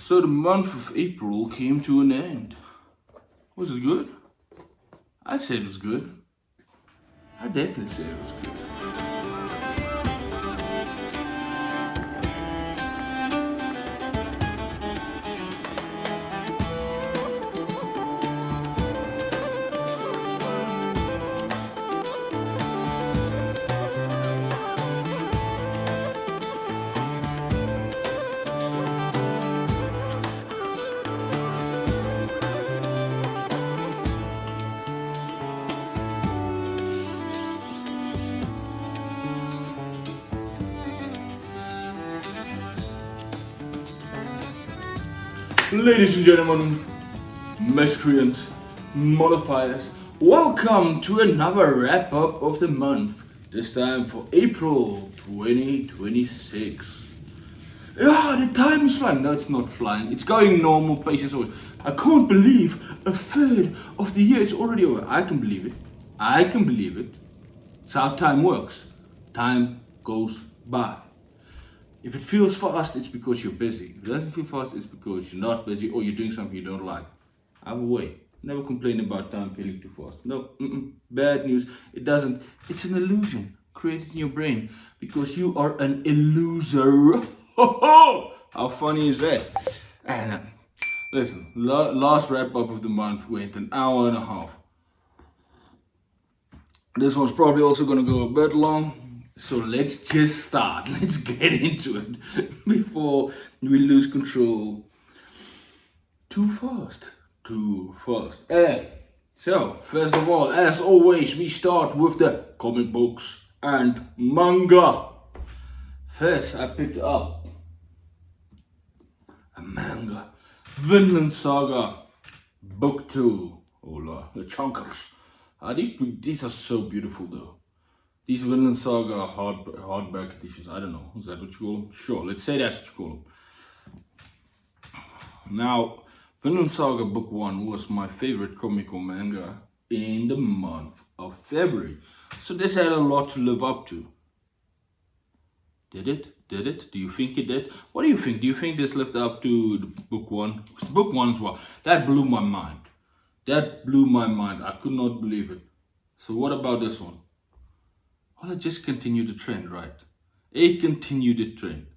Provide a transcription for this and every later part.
So the month of April came to an end. Was it good? I'd say it was good. I'd definitely say it was good. Ladies and gentlemen, miscreants, modifiers, welcome to another wrap up of the month, this time for April 2026. Yeah, the time is flying. No, it's not flying, it's going normal pace as always. I can't believe a third of the year is already over. I can believe it. I can believe it. It's how time works. Time goes by. If it feels fast, it's because you're busy. If it doesn't feel fast, it's because you're not busy or you're doing something you don't like. Either way, never complain about time feeling too fast. No, bad news. It doesn't. It's an illusion created in your brain because you are an illuser. How funny is that? And listen, last wrap up of the month went an hour and a half. This one's probably also gonna go a bit long. So let's just start. Let's get into it before we lose control. Too fast. So, first of all, as always, we start with the comic books and manga. First, I picked up a manga, Vinland Saga, Book 2. Hola, the chunkers. These are so beautiful though. These Vinland Saga hardback editions, I don't know, is that what you call them? Sure, let's say that's what you call them. Now, Vinland Saga Book 1 was my favorite comic or manga in the month of February. So this had a lot to live up to. Did it? Do you think it did? What do you think? Do you think this lived up to the Book 1? Because Book 1 as well, that blew my mind. I could not believe it. So what about this one? Well, it just continued the trend, right? It continued the trend.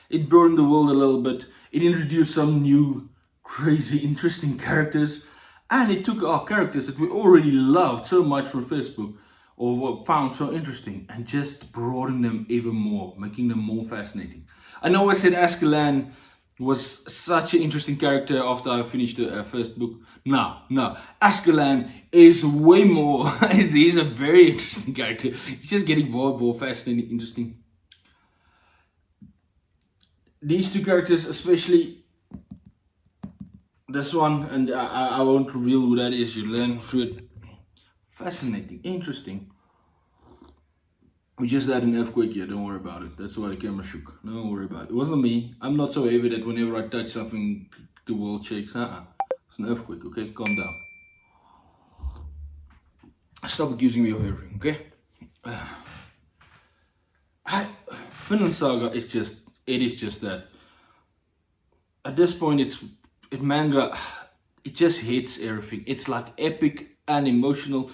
It broadened the world a little bit. It introduced some new, crazy, interesting characters. And it took our characters that we already loved so much from Facebook, or found so interesting, and just broadened them even more, making them more fascinating. I know I said Askelan was such an interesting character after I finished the first book. No, Askelan is way more. He's a very interesting character. He's just getting more fascinating, interesting. These two characters, especially this one, and I won't reveal who that is. You learn through it. Fascinating, interesting. We just had an earthquake here, don't worry about it. That's why the camera shook. Don't worry about it. It wasn't me. I'm not so heavy that whenever I touch something, the world shakes. It's an earthquake, okay? Calm down. Stop accusing me of everything, okay? Vinland Saga is just that. At this point, it's manga. It just hits everything. It's like epic and emotional,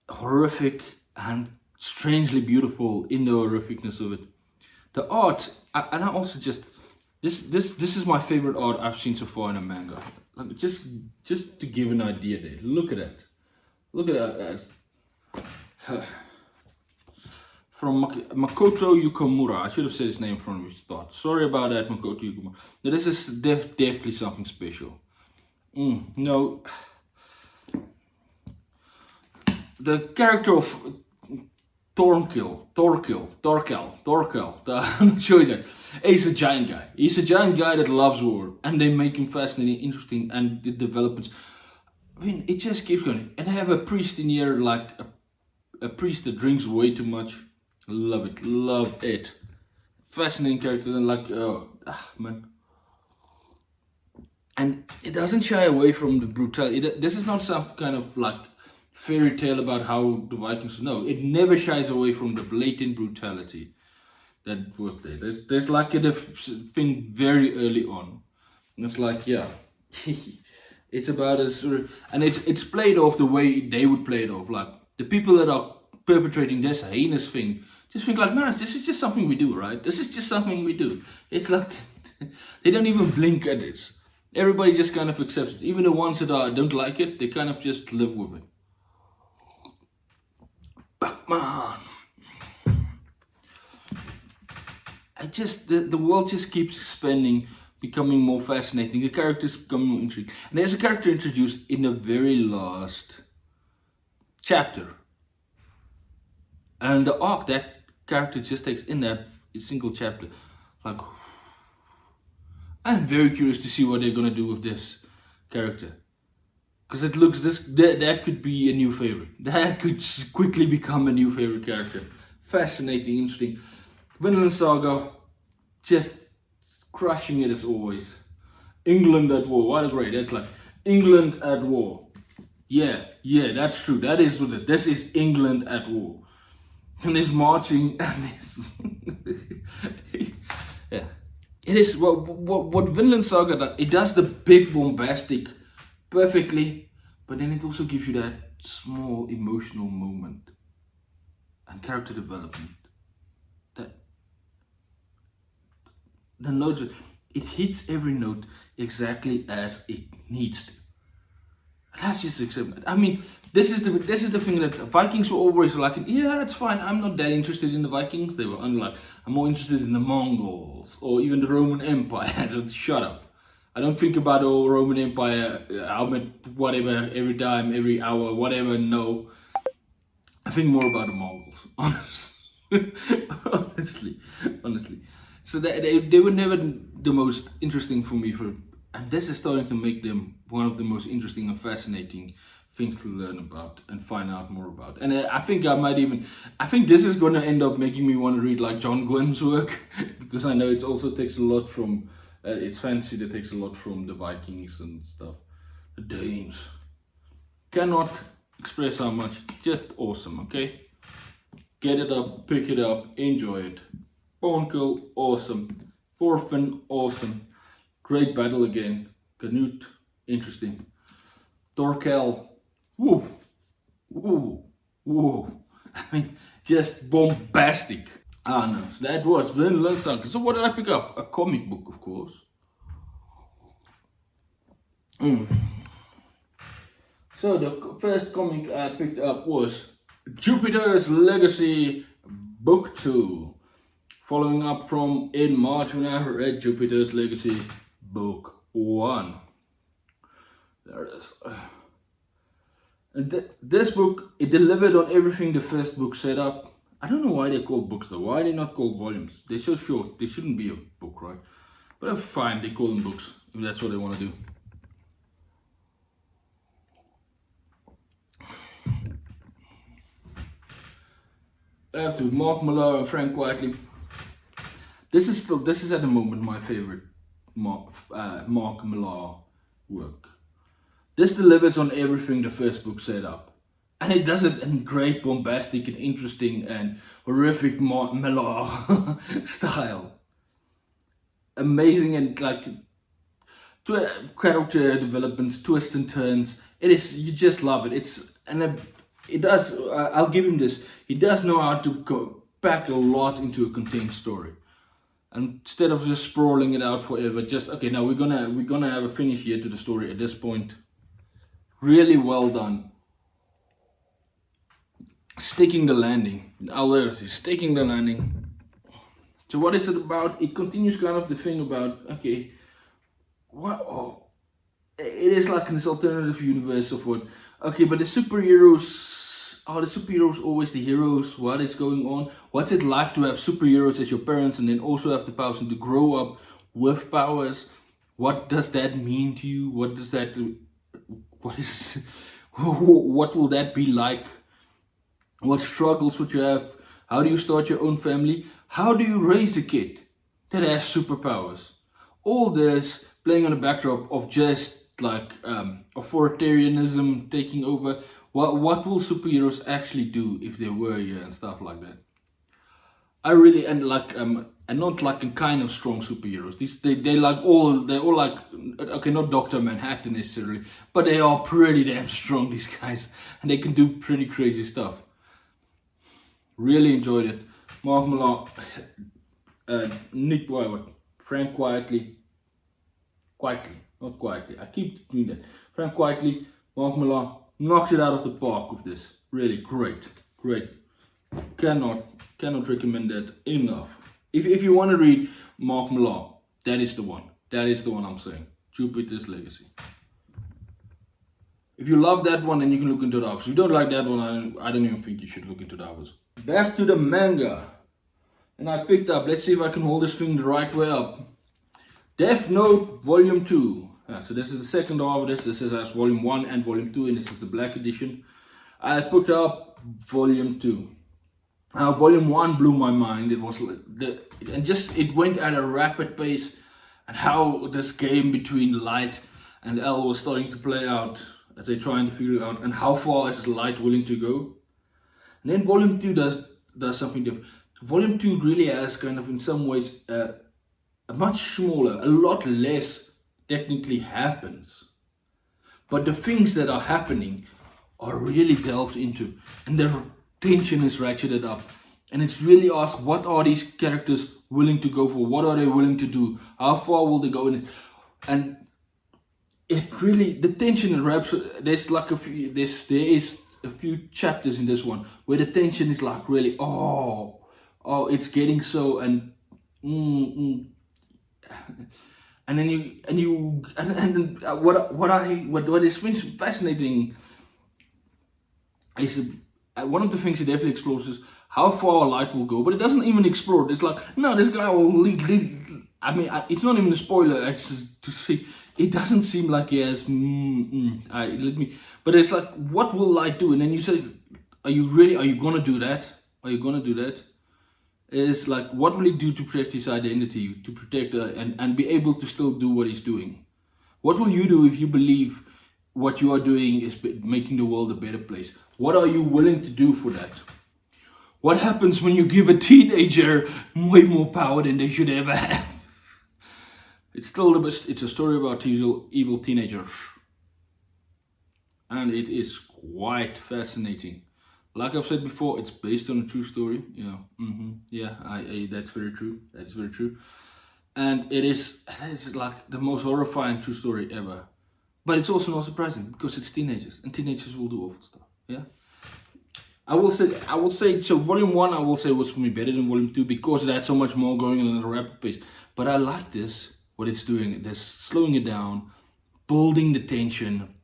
horrific and strangely beautiful in the horrificness of it. The art, and I also just this is my favorite art I've seen so far in a manga. Like just to give an idea there. Look at that. From Makoto Yukamura. I should have said his name from the start. Sorry about that, Makoto Yukamura. Now, this is definitely something special. No, the character of Torkel, I'm not sure that. He's a giant guy. He's a giant guy that loves war, and they make him fascinating, interesting, and the developments. I mean, it just keeps going. And I have a priest in here, like a priest that drinks way too much. Love it. Fascinating character, and like, man. And it doesn't shy away from the brutality. This is not some kind of like fairy tale about how the Vikings. No, it never shies away from the blatant brutality that was there. There's like a thing very early on It's like, yeah, it's about a sort of, and it's played off the way they would play it off. Like the people that are perpetrating this heinous thing just think like, man, this is just something we do, right? This is just something we do. It's like they don't even blink at this. Everybody just kind of accepts it. Even the ones that don't like it, they kind of just live with it. But man, the world just keeps expanding, becoming more fascinating. The characters become more intriguing. And there's a character introduced in the very last chapter. And the arc that character just takes in that single chapter. Like, I'm very curious to see what they're gonna do with this character. Because it looks that could be a new favorite. That could quickly become a new favorite character. Fascinating, interesting. Vinland Saga, just crushing it as always. England at war, what a great, that's like England at war. Yeah, that's true. That is what it. This is England at war. And it's marching and it's yeah. It is what Vinland Saga does. It does the big bombastic perfectly, but then it also gives you that small emotional moment and character development. The notes, it hits every note exactly as it needs to. That's just acceptable. I mean, this is the thing that Vikings were always like, yeah, it's fine. I'm not that interested in the Vikings. They were unlike, I'm more interested in the Mongols or even the Roman Empire. Just shut up. I don't think about the whole Roman Empire, whatever, every time, every hour, whatever. No, I think more about the Mongols. Honestly. So they were never the most interesting for me, and this is starting to make them one of the most interesting and fascinating things to learn about and find out more about. And I think this is going to end up making me want to read like John Gwynn's work, because I know it also takes a lot from, it's fancy that takes a lot from the Vikings and stuff. The Danes. Cannot express how much. Just awesome, okay? Get it up, pick it up, enjoy it. Bonkel, awesome. Thorfinn, awesome. Great battle again. Canute, interesting. Torkel, woo. I mean, just bombastic. No, so that was Vinland Saga. So what did I pick up? A comic book, of course. So the first comic I picked up was Jupiter's Legacy Book 2. Following up from in March when I read Jupiter's Legacy Book 1. There it is. And this book, it delivered on everything the first book set up. I don't know why they're called books though. Why are they not called volumes? They're so short. They shouldn't be a book, right? But I'm fine. They call them books if that's what they want to do. After Mark Millar and Frank Whiteley. This is at the moment my favorite Mark Millar work. This delivers on everything the first book set up. And it does it in great, bombastic and interesting and horrific Mark Millar style. Amazing and like character developments, twists and turns. You just love it. I'll give him this. He does know how to pack a lot into a contained story. And instead of just sprawling it out forever, just okay. Now we're gonna have a finish here to the story at this point. Really well done. Sticking the landing. Sticking the landing. So what is it about? It continues kind of the thing about okay. It is like this alternative universe of what. Okay, but the superheroes. Are the superheroes always the heroes? What is going on? What's it like to have superheroes as your parents and then also have the powers and to grow up with powers? What does that mean to you? What will that be like? What struggles would you have? How do you start your own family? How do you raise a kid that has superpowers? All this playing on the backdrop of just like authoritarianism taking over. What will superheroes actually do if they were here and stuff like that? I really and not like a kind of strong superheroes. They're all like, okay, not Dr. Manhattan necessarily, but they are pretty damn strong, these guys, and they can do pretty crazy stuff. Really enjoyed it. Mark Millar, Nick Boyle, Frank Quietly, not quietly. I keep doing that. Frank Quietly, Mark Millar knocks it out of the park with this. Really great. Cannot recommend that enough. If you want to read Mark Millar, that is the one. That is the one I'm saying. Jupiter's Legacy. If you love that one, then you can look into the others. If you don't like that one, I don't even think you should look into the others. Back to the manga. And I picked up, let's see if I can hold this thing the right way up. Death Note Volume 2. So this is the second half of this. This is as Volume 1 and Volume 2, and this is the black edition. I picked up Volume 2. Volume 1 blew my mind. It was it went at a rapid pace, and how this game between Light and L was starting to play out as they're trying to figure it out, and how far is Light willing to go. And then Volume 2 does something different. Volume 2 really has kind of in some ways a much smaller, a lot less technically happens. But the things that are happening are really delved into, and the tension is ratcheted up, and it's really asked, what are these characters willing to go for? What are they willing to do? How far will they go in it? And it really, the tension wraps. There's like there is a few chapters in this one where the tension is like really, it's getting so, and and then what is fascinating is one of the things it definitely explores is how far Light will go, but it doesn't even explore it. It's like, no, this guy will lead. I mean, it's not even a spoiler. It's just to see. It doesn't seem like he has. But it's like, what will Light do? And then you say, are you gonna do that? Are you gonna do that? It's like, what will he do to protect his identity, to protect and be able to still do what he's doing? What will you do if you believe what you are doing is making the world a better place? What are you willing to do for that? What happens when you give a teenager way more power than they should ever have? It's still the best. It's a story about evil teenagers, and it is quite fascinating. Like I've said before, it's based on a true story. That's very true. That's very true. And it's like the most horrifying true story ever. But it's also not surprising because it's teenagers, and teenagers will do awful stuff. Yeah. I will say, so Volume 1 I will say was for me better than Volume 2 because it had so much more going on at a rapid pace. But I like what it's doing. They're slowing it down, building the tension,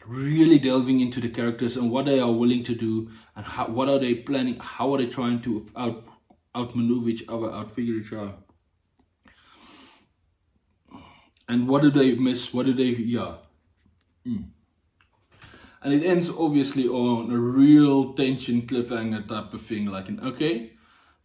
really delving into the characters and what they are willing to do, and what are they planning, how are they trying to outmaneuver each other, outfigure each other. And what do they miss? And it ends obviously on a real tension cliffhanger type of thing, like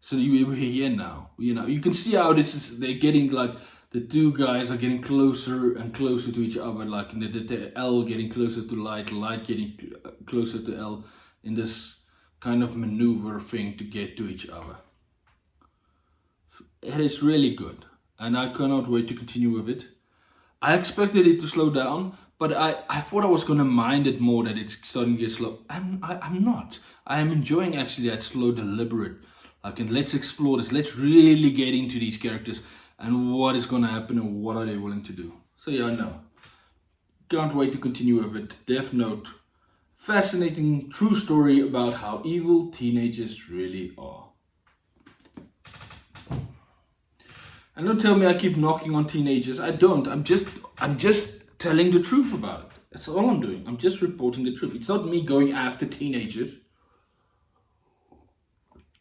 so we're here now. You can see how they're getting like, the two guys are getting closer and closer to each other, like the L getting closer to Light getting closer to L in this kind of maneuver thing to get to each other. It is really good, and I cannot wait to continue with it. I expected it to slow down, but I thought I was gonna mind it more that it's starting to get slow. I'm not. I am enjoying actually that slow, deliberate. Let's explore this. Let's really get into these characters and what is gonna happen and what are they willing to do. So yeah, I know. Can't wait to continue with it. Death Note. Fascinating true story about how evil teenagers really are. And don't tell me I keep knocking on teenagers. I don't. I'm just telling the truth about it. That's all I'm doing. I'm just reporting the truth. It's not me going after teenagers.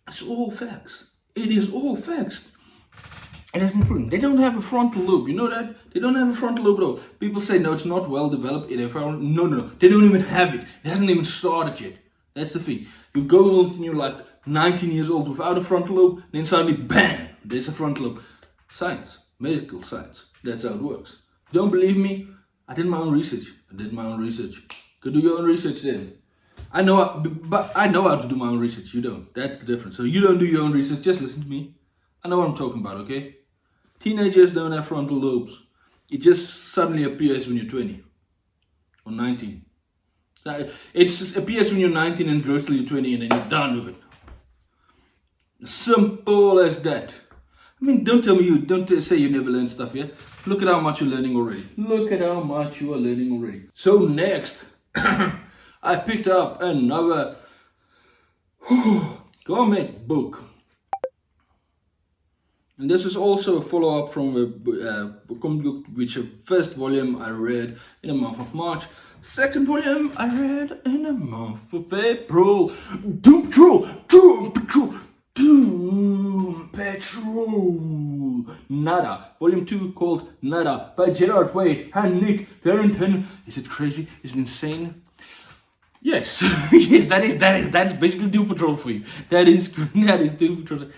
It's all facts. It is all facts. And it's been proven. They don't have a frontal lobe. You know that? They don't have a frontal lobe at all. People say, no, it's not well developed. No. They don't even have it. It hasn't even started yet. That's the thing. You go on and you're like 19 years old without a frontal lobe, then suddenly, bam, there's a frontal lobe. Science. Medical science. That's how it works. Don't believe me? I did my own research. Go do your own research then. but I know how to do my own research. You don't. That's the difference. So you don't do your own research. Just listen to me. I know what I'm talking about. Okay. Teenagers don't have frontal lobes. It just suddenly appears when you're 20 or 19. It just appears when you're 19 and grows till you're 20, and then you're done with it. Simple as that. I mean, don't say you never learned stuff yet. Look at how much you're learning already. Look at how much you are learning already. So next, I picked up another comic book. And this is also a follow-up from a comic book, which the first volume I read in the month of March. Second volume I read in the month of April. Doom Patrol, Doom Patrol, Doom Patrol. Nada. Volume 2 called Nada by Gerard Way and Nick Barrington. Is it crazy? Is it insane? Yes. Yes, that is basically Doom Patrol for you. That is Doom Patrol.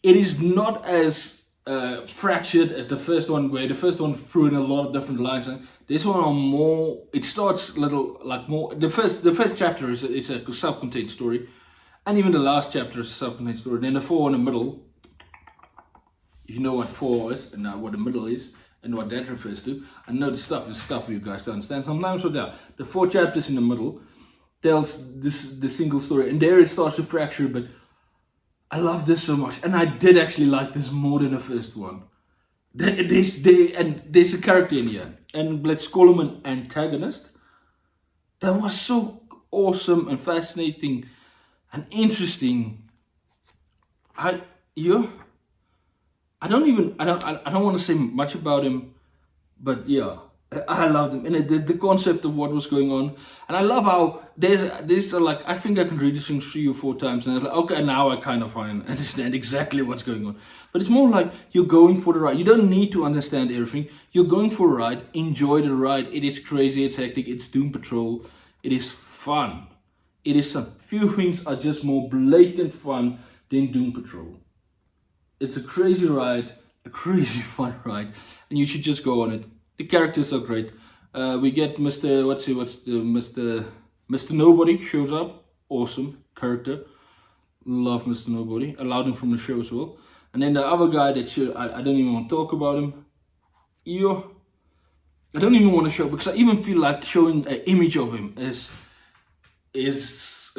It is not as fractured as the first one, where the first one threw in a lot of different lines. This one are more. It starts little like more. The first chapter is a self-contained story, and even the last chapter is a self-contained story. Then the 4 in the middle, if you know what 4 is and what the middle is and what that refers to, I know the stuff is stuff for you guys to understand. Sometimes with that, the 4 chapters in the middle tells the single story, and there it starts to fracture, but. I love this so much, and I did actually like this more than the first one. There's a character in here, and let's call him an antagonist. That was so awesome and fascinating and interesting. I don't want to say much about him, but yeah. I loved him, and the concept of what was going on, and I love how there's like, I think I can read this thing 3 or 4 times, and I'm like, okay, now I kind of understand exactly what's going on. But it's more like you're going for the ride. You don't need to understand everything. You're going for a ride. Enjoy the ride. It is crazy. It's hectic. It's Doom Patrol. It is fun. It is some few things are just more blatant fun than Doom Patrol. It's a crazy ride, a crazy fun ride, and you should just go on it. The characters are great. We get Mr. Nobody shows up. Awesome character. Love Mr. Nobody. I loved him from the show as well. And then the other guy that I don't even want to talk about him. I don't even want to show, because I even feel like showing an image of him is a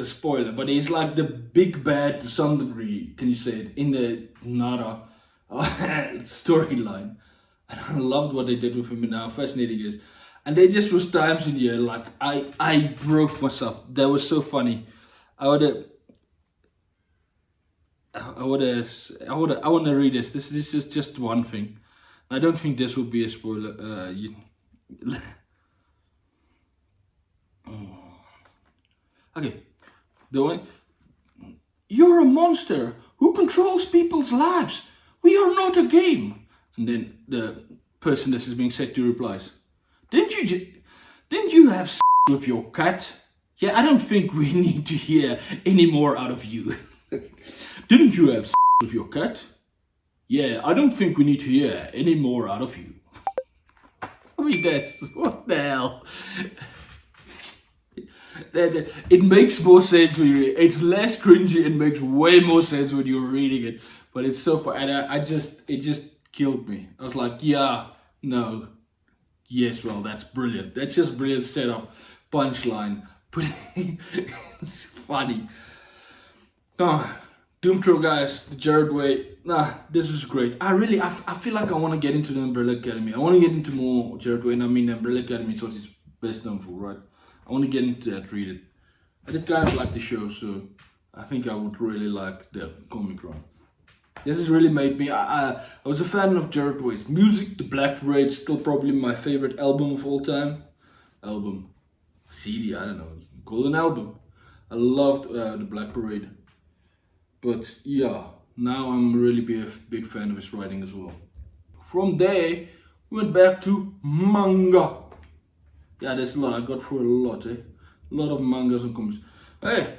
spoiler. But he's like the big bad to some degree, can you say it, in the Nada storyline. And I loved what they did with him and how fascinating he is. And there just was times in here like I broke myself. That was so funny. I want to read this. This is just one thing. I don't think this will be a spoiler. Okay. You're a monster who controls people's lives. We are not a game. And then the person this is being said to replies, Didn't you have sex with your cat? Yeah, I don't think we need to hear any more out of you. Didn't you have sex with your cat? Yeah, I don't think we need to hear any more out of you. I mean, that's, what the hell? It makes more sense when you read it. It's less cringy and makes way more sense when you're reading it. But it's so fun, and it just killed me. I was like, yeah, no, yes, well, that's brilliant. That's just brilliant setup, punchline, but it's funny. Doom Patrol, guys, the Jared Way. This was great. I feel like I want to get into the Umbrella Academy. I want to get into more Jared Way, and I mean, the Umbrella Academy is what he's best known for, right? I want to get into that, read it. I did kind of like the show, so I think I would really like the comic run. This has really made me, I was a fan of Jared Way's music. The Black Parade is still probably my favorite album of all time. CD, I don't know, you can call it an album. I loved the Black Parade. But yeah, now I'm really a big fan of his writing as well. From there, we went back to manga. Yeah, there's a lot, I got through a lot, A lot of mangas and comics. Hey,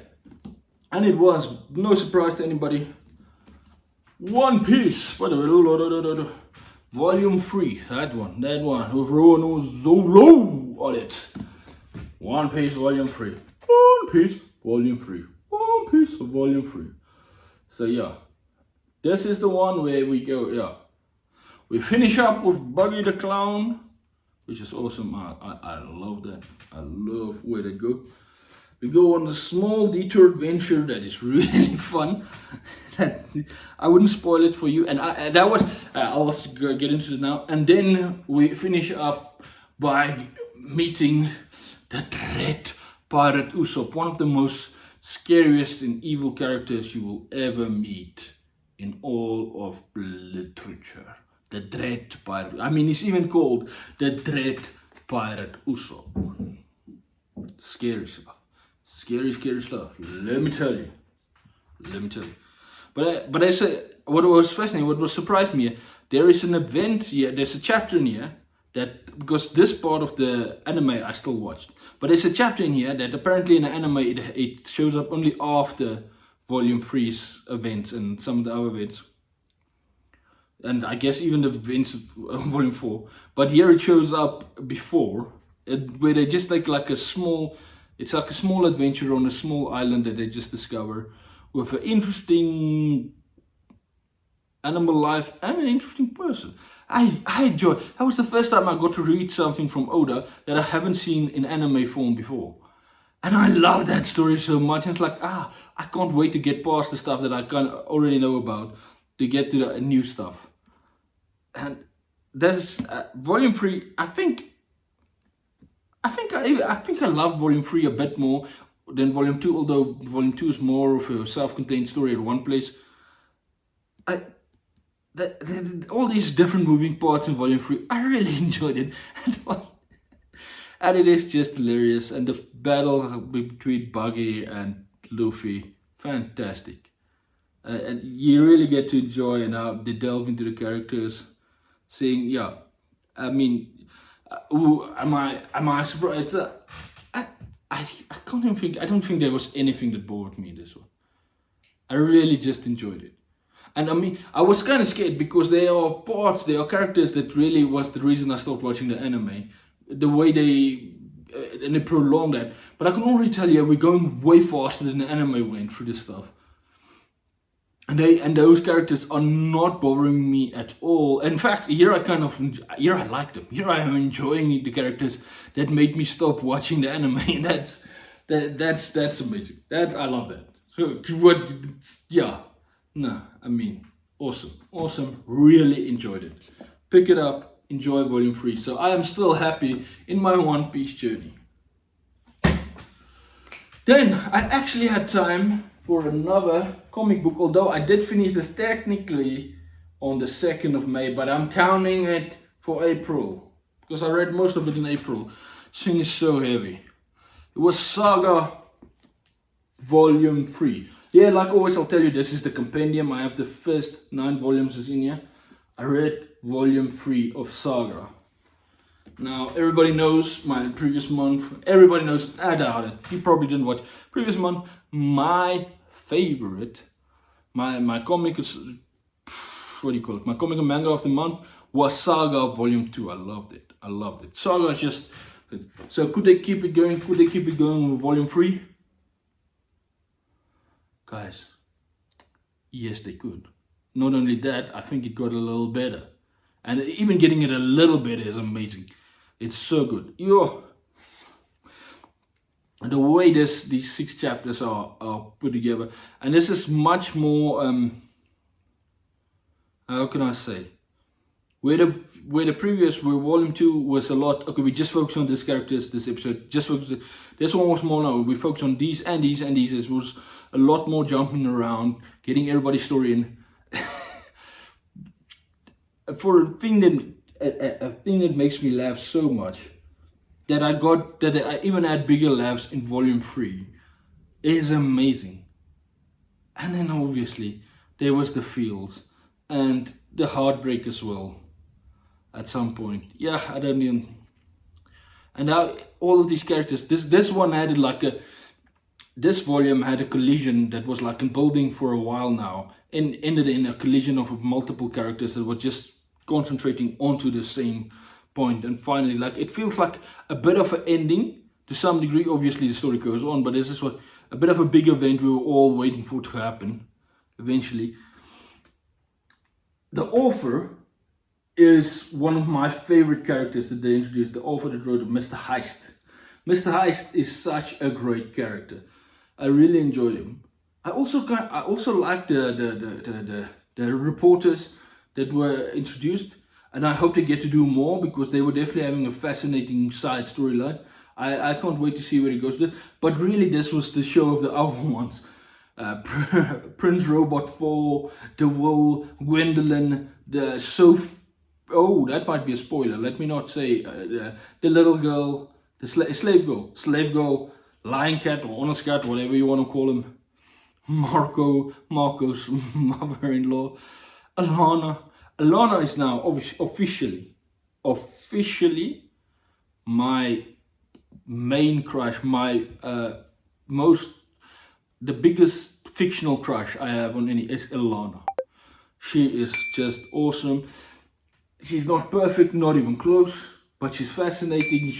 and it was, no surprise to anybody, One Piece, Volume 3, that one, with Rono Zolo on it. One Piece Volume 3. One One Piece Volume 3. One Piece Volume 3. So yeah, this is the one where we go, yeah. We finish up with Buggy the Clown, which is awesome. I love that. I love where they go. We go on a small detour adventure that is really fun. I wouldn't spoil it for you. And I'll get into it now. And then we finish up by meeting the dread pirate Usopp, one of the most scariest and evil characters you will ever meet in all of literature. The dread pirate. I mean, he's even called the dread pirate Usopp. Scary stuff. Scary stuff. Let me tell you. But I say, what was fascinating, what was surprised me, there is an event here, there's a chapter in here that, because this part of the anime I still watched, but there's a chapter in here that apparently in the anime it shows up only after Volume 3's events and some of the other events. And I guess even the events of Volume 4. But here it shows up before, where they just take like a small, it's like a small adventure on a small island that they just discover with an interesting animal life and an interesting person. I enjoy. That was the first time I got to read something from Oda that I haven't seen in anime form before. And I love that story so much. And it's like, I can't wait to get past the stuff that I kind of already know about to get to the new stuff. And there's Volume 3, I think I love Volume 3 a bit more than Volume 2, although Volume 2 is more of a self-contained story at one place. All these different moving parts in Volume 3, I really enjoyed it. And it is just hilarious. And the battle between Buggy and Luffy, fantastic. And you really get to enjoy and how they delve into the characters. Saying, yeah, I mean, am I surprised that I can't even think. I don't think there was anything that bored me in this one. I really just enjoyed it. And I mean, I was kind of scared because there are characters that really was the reason I stopped watching the anime. The way they prolonged that. But I can already tell you, we're going way faster than the anime went through this stuff. And those characters are not bothering me at all. In fact, here I like them. Here I am enjoying the characters that made me stop watching the anime. And that's amazing. I love that. So awesome. Really enjoyed it. Pick it up. Enjoy Volume 3. So I am still happy in my One Piece journey. Then I actually had time for another comic book, although I did finish this technically on the 2nd of May, but I'm counting it for April, because I read most of it in April. This thing is so heavy. It was Saga Volume 3. Yeah, like always, I'll tell you, this is the compendium. I have the first 9 volumes is in here. I read Volume 3 of Saga. Now, everybody knows my previous month. Everybody knows, I doubt it. You probably didn't watch. Previous month, my favorite, my comic is, what do you call it? My comic and manga of the month was Saga Volume 2. I loved it. Saga is just, so could they keep it going? Could they keep it going with Volume 3? Guys, yes they could. Not only that, I think it got a little better. And even getting it a little better is amazing. It's so good. The way these 6 chapters are put together, and this is much more how can I say, where the previous Volume 2 was a lot, okay, we just focus on these characters, this episode just focus. This one was more, no, we focus on these and these and these. It was a lot more jumping around, getting everybody's story in. For a thing that makes me laugh so much, that I even had bigger laughs in Volume 3, is amazing. And then obviously there was the feels and the heartbreak as well at some point. Yeah, I don't even. And now all of these characters, this one had like this volume had a collision that was like in building for a while now, and ended in a collision of multiple characters that were just concentrating onto the same point. And finally, like, it feels like a bit of an ending to some degree. Obviously the story goes on, but this is what a bit of a big event we were all waiting for to happen eventually. The author is one of my favorite characters that they introduced, the author that wrote Mr. Heist. Mr. Heist is such a great character. I really enjoy him. I also like the reporters that were introduced, and I hope they get to do more because they were definitely having a fascinating side storyline. I can't wait to see where it goes to. But really, this was the show of the other ones. Prince Robot 4, The Will, Gwendolyn, the Soph. Oh, that might be a spoiler. Let me not say the little girl, the slave girl, lion cat or honest cat, whatever you want to call him. Marco's mother-in-law, Alana. Alana is now officially my main crush, my the biggest fictional crush I have on any is Alana. She is just awesome. She's not perfect, not even close, but she's fascinating.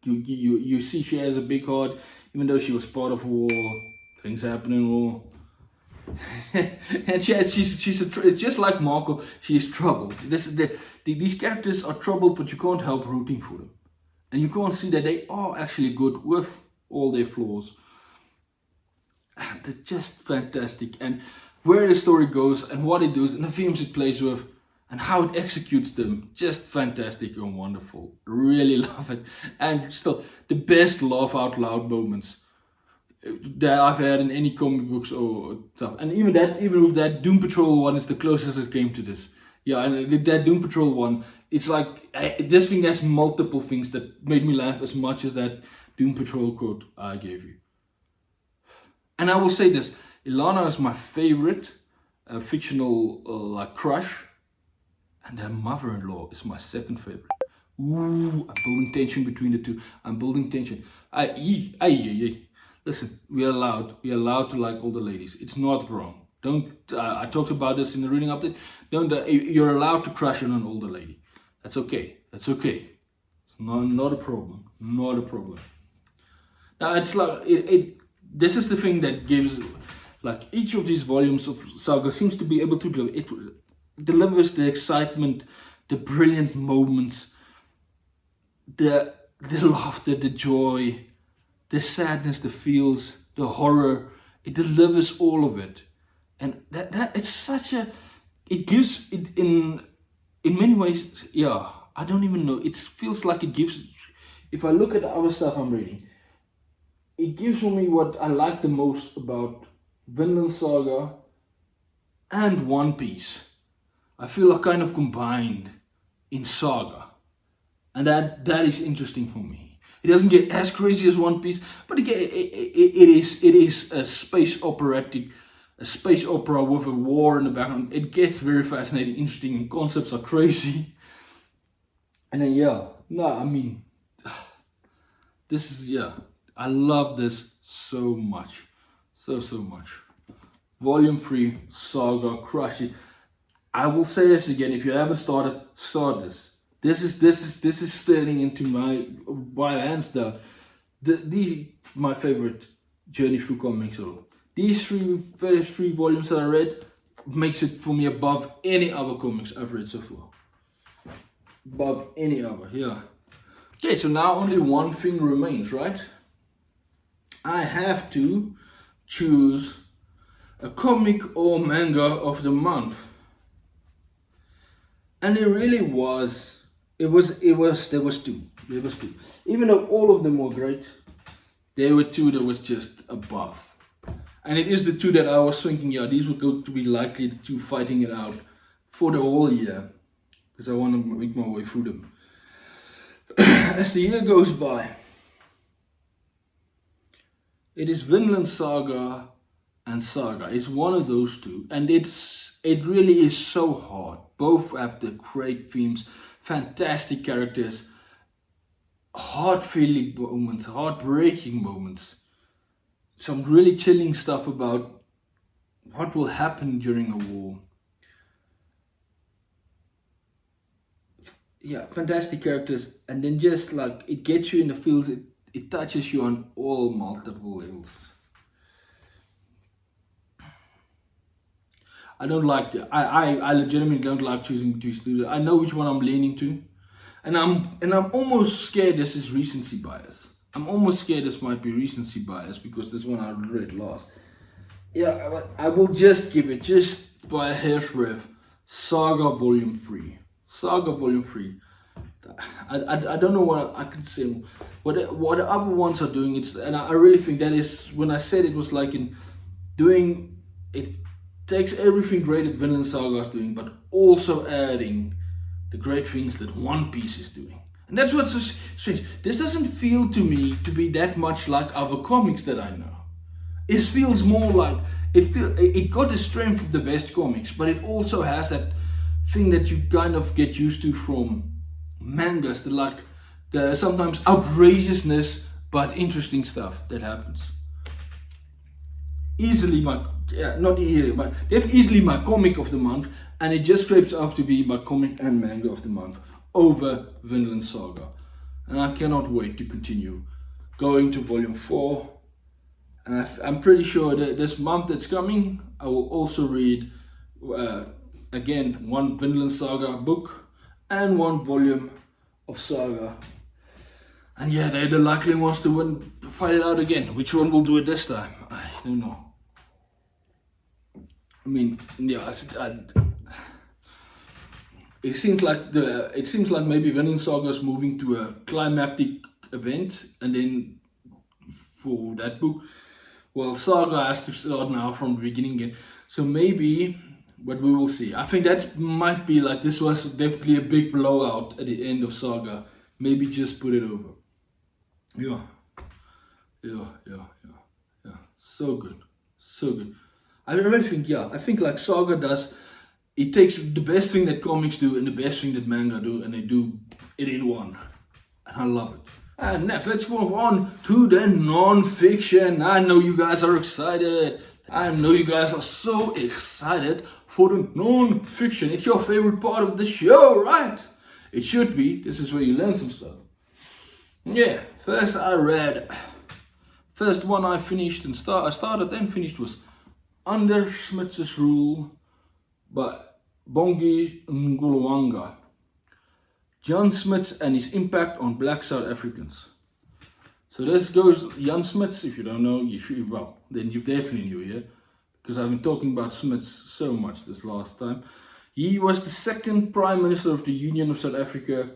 You see she has a big heart, even though she was part of war. Things happen in war. And she's just like Marco, she is troubled. These characters are troubled, but you can't help rooting for them. And you can't see that they are actually good with all their flaws. They're just fantastic. And where the story goes and what it does and the themes it plays with and how it executes them, just fantastic and wonderful. Really love it. And still, the best laugh out loud moments that I've had in any comic books or stuff. And even with that Doom Patrol one is the closest it came to this. Yeah, and that Doom Patrol one, it's like, this thing has multiple things that made me laugh as much as that Doom Patrol quote I gave you. And I will say this, Ilana is my favorite fictional crush, and her mother-in-law is my second favorite. Ooh, I'm building tension between the two. I'm building tension. Listen, we are allowed to like older ladies. It's not wrong. Don't. I talked about this in the reading update. Don't. You're allowed to crush on an older lady. That's okay. That's okay. It's not a problem. Not a problem. Now it's like this is the thing that gives, like, each of these volumes of Saga seems to be able to deliver. It delivers the excitement, the brilliant moments, the laughter, the joy, the sadness, the feels, the horror. It delivers all of it, and that it's such a. It gives it in many ways. Yeah, I don't even know. It feels like it gives. If I look at the other stuff I'm reading, it gives me what I like the most about Vinland Saga and One Piece. I feel like kind of combined in Saga, and that is interesting for me. It doesn't get as crazy as One Piece, but it is a space opera with a war in the background. It gets very fascinating, interesting, and concepts are crazy. And then this is I love this so much, so much. Volume 3, Saga, crush it. I will say this again: if you haven't started, start this. This is standing into my hands down. My favorite journey through comics. These first three volumes that I read makes it for me above any other comics I've read so far. Above any other, yeah. Okay, so now only one thing remains, right? I have to choose a comic or manga of the month. And there was two. Even though all of them were great, there were two that was just above. And it is the two that I was thinking, these were going to be likely the two fighting it out for the whole year. Because I want to make my way through them. As the year goes by, it is Vinland Saga and Saga. It's one of those two. And it really is so hard. Both have the great themes, fantastic characters, heart-feeling moments, heartbreaking moments. Some really chilling stuff about what will happen during a war. Yeah, fantastic characters, and then just like it gets you in the feels. it touches you on all multiple levels. I don't like I legitimately don't like choosing between studios. I know which one I'm leaning to, and I'm almost scared this is recency bias. I'm almost scared this might be recency bias because this one I read last. Yeah, but I will just give it just by a hair's breadth. Saga Volume 3. Saga Volume 3. I don't know what I can say. What the other ones are doing, and I really think that is, when I said it was like in doing, it takes everything great that Vinland Saga is doing, but also adding the great things that One Piece is doing. And that's what's so strange. This doesn't feel to me to be that much like other comics that I know. It feels more like, it got the strength of the best comics, but it also has that thing that you kind of get used to from mangas, the sometimes outrageousness but interesting stuff that happens. Easily not easily, but definitely easily my comic of the month, and it just scrapes up to be my comic and manga of the month over Vinland Saga. And I cannot wait to continue going to Volume 4. And I'm pretty sure that this month that's coming, I will also read again one Vinland Saga book and one volume of Saga. And yeah, they're the likely ones to fight it out again. Which one will do it this time? I don't know. I mean, yeah, it seems like maybe Vinland Saga is moving to a climactic event, and then for that book, well, Saga has to start now from the beginning again. So maybe, but we will see. I think that might be like, this was definitely a big blowout at the end of Saga. Maybe just put it over. Yeah. So good. I really think, I think like Saga does, it takes the best thing that comics do and the best thing that manga do, and they do it in one. And I love it. And next, let's move on to the non-fiction. I know you guys are excited. I know you guys are so excited for the non-fiction. It's your favorite part of the show, right? It should be. This is where you learn some stuff. Yeah, first one I finished and I started and finished was Under Smuts' Rule by Bongi Ngulwanga. Jan Smuts and his impact on black South Africans. So this goes, Jan Smuts, if you don't know, then you definitely knew, yeah? Because I've been talking about Smuts so much this last time. He was the second Prime Minister of the Union of South Africa.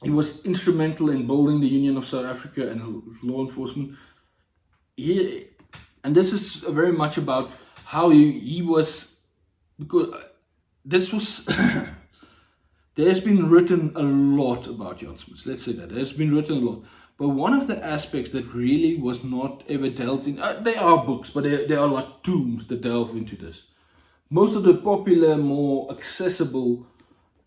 He was instrumental in building the Union of South Africa and law enforcement. And this is very much about how he was, because this was... There's been written a lot about Jan Smuts, let's say that. There's been written a lot. But one of the aspects that really was not ever dealt in, they are books, but they are like tombs that delve into this. Most of the popular, more accessible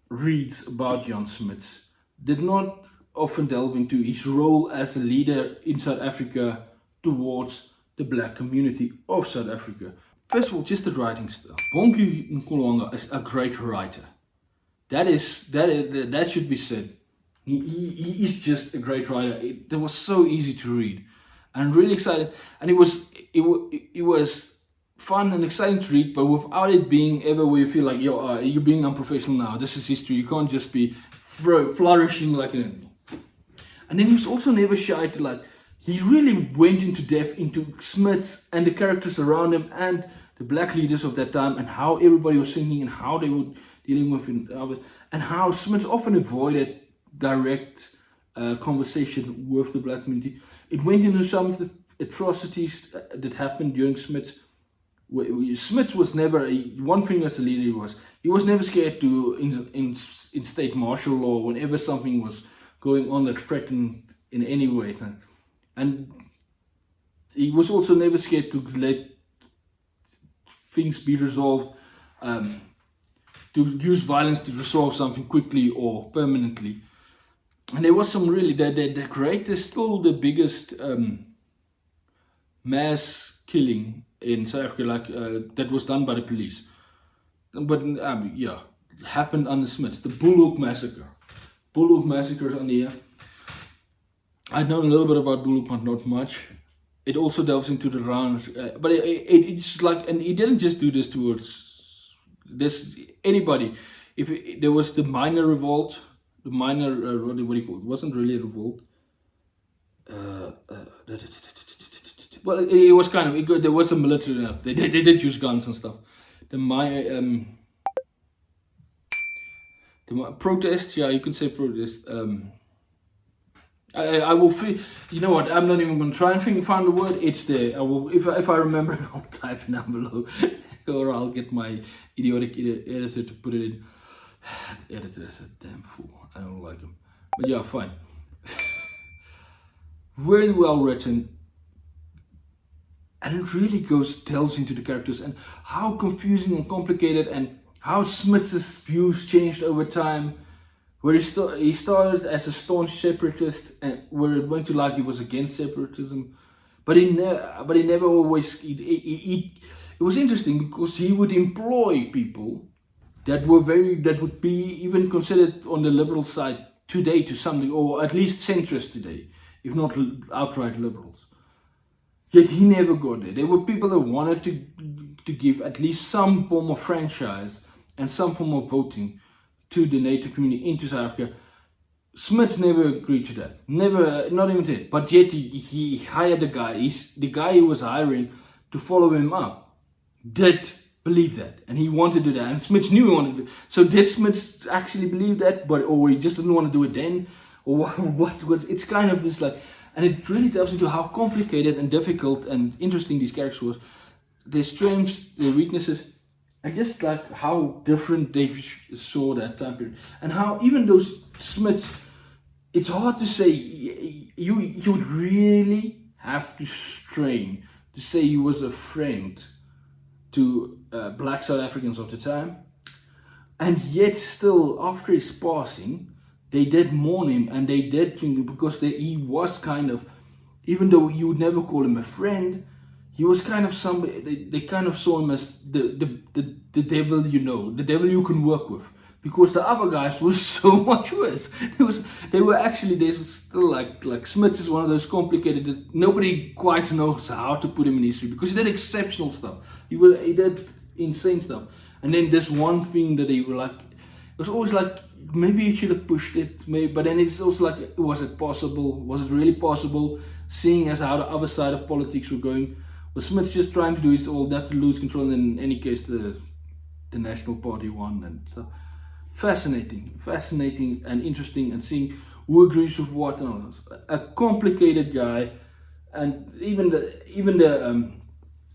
reads about Jan Smuts did not often delve into his role as a leader in South Africa towards the black community of South Africa. First of all, just the writing style. Bongi Ngulwanga is a great writer. That should be said. He is just a great writer. It was so easy to read, and really excited. And it was fun and exciting to read, but without it being ever where you feel like you're being unprofessional now. This is history. You can't just be flourishing like an. And then he was also never shy to he really went into depth into Smuts and the characters around him and the black leaders of that time and how everybody was thinking and how they would dealing with it, and how Smuts often avoided direct conversation with the black community. It went into some of the atrocities that happened during Smuts. Smuts was never, one thing as a leader he was never scared to instate martial law whenever something was going on that threatened in any way. And he was also never scared to let things be resolved, to use violence to resolve something quickly or permanently. And there was some really, the greatest, still the biggest mass killing in South Africa, that was done by the police. But happened under Smuts, the Bulhoek massacre. Bulhoek massacres on the I'd known a little bit about Bulu, but not much. It also delves into the round, but it's like, and he didn't just do this towards this anybody. If there was the minor revolt, the minor what do you call it? It wasn't really a revolt. Well, it was kind of there was a military. They did use guns and stuff. The protest, yeah, you can say protest. I will feel. You know what? I'm not even going to try and find the word. It's there. I will if I remember it, I'll type it down below, or I'll get my idiotic editor to put it in. The editor is a damn fool. I don't like him. But yeah, fine. Very well written. And it really delves into the characters and how confusing and complicated, and how Smuts' views changed over time. Where he started as a staunch separatist, and where it went to like he was against separatism, but he never always. It was interesting because he would employ people that would be even considered on the liberal side today to something, or at least centrist today, if not outright liberals. Yet he never got there. There were people that wanted to give at least some form of franchise and some form of voting to the native community into South Africa. Smuts never agreed to that. Never, not even did. But yet he hired the guy. The guy he was hiring to follow him up did believe that, and he wanted to do that. And Smuts knew he wanted to do. So did Smuts actually believe that, or he just didn't want to do it then, or what? It's kind of this like, and it really delves into how complicated and difficult and interesting these characters was, their strengths, their weaknesses, and just like how different they saw that time period, and how even those Smuts, it's hard to say. You would really have to strain to say he was a friend to black South Africans of the time, and yet still after his passing, they did mourn him, and they did because he was kind of, even though you would never call him a friend, he was kind of somebody. They kind of saw him as the devil, the devil you can work with, because the other guys were so much worse. There's still like Smuts is one of those complicated that nobody quite knows how to put him in history, because he did exceptional stuff. He did insane stuff, and then this one thing that it was always like, maybe you should have pushed it, maybe, but then it's also like, was it possible? Was it really possible? Seeing as how the other side of politics were going, was Smuts just trying to do his all that to lose control? And in any case, the National Party won, and so fascinating and interesting, and seeing who agrees with what. And a complicated guy, and even the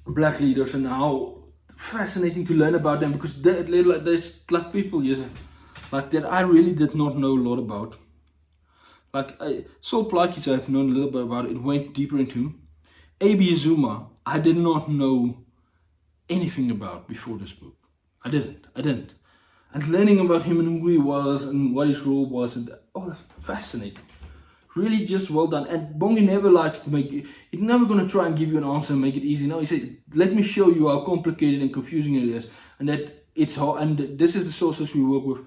black leaders, and how fascinating to learn about them, because there's like people like that I really did not know a lot about. Like Saul Plaatjes, I've known a little bit about it. It went deeper into him. A.B. Zuma, I did not know anything about before this book. I didn't. And learning about him and who he was and what his role was, and fascinating. Really just well done. And Bongi never likes to he's never going to try and give you an answer and make it easy. No, he said, let me show you how complicated and confusing it is, and that it's hard, and this is the sources we work with,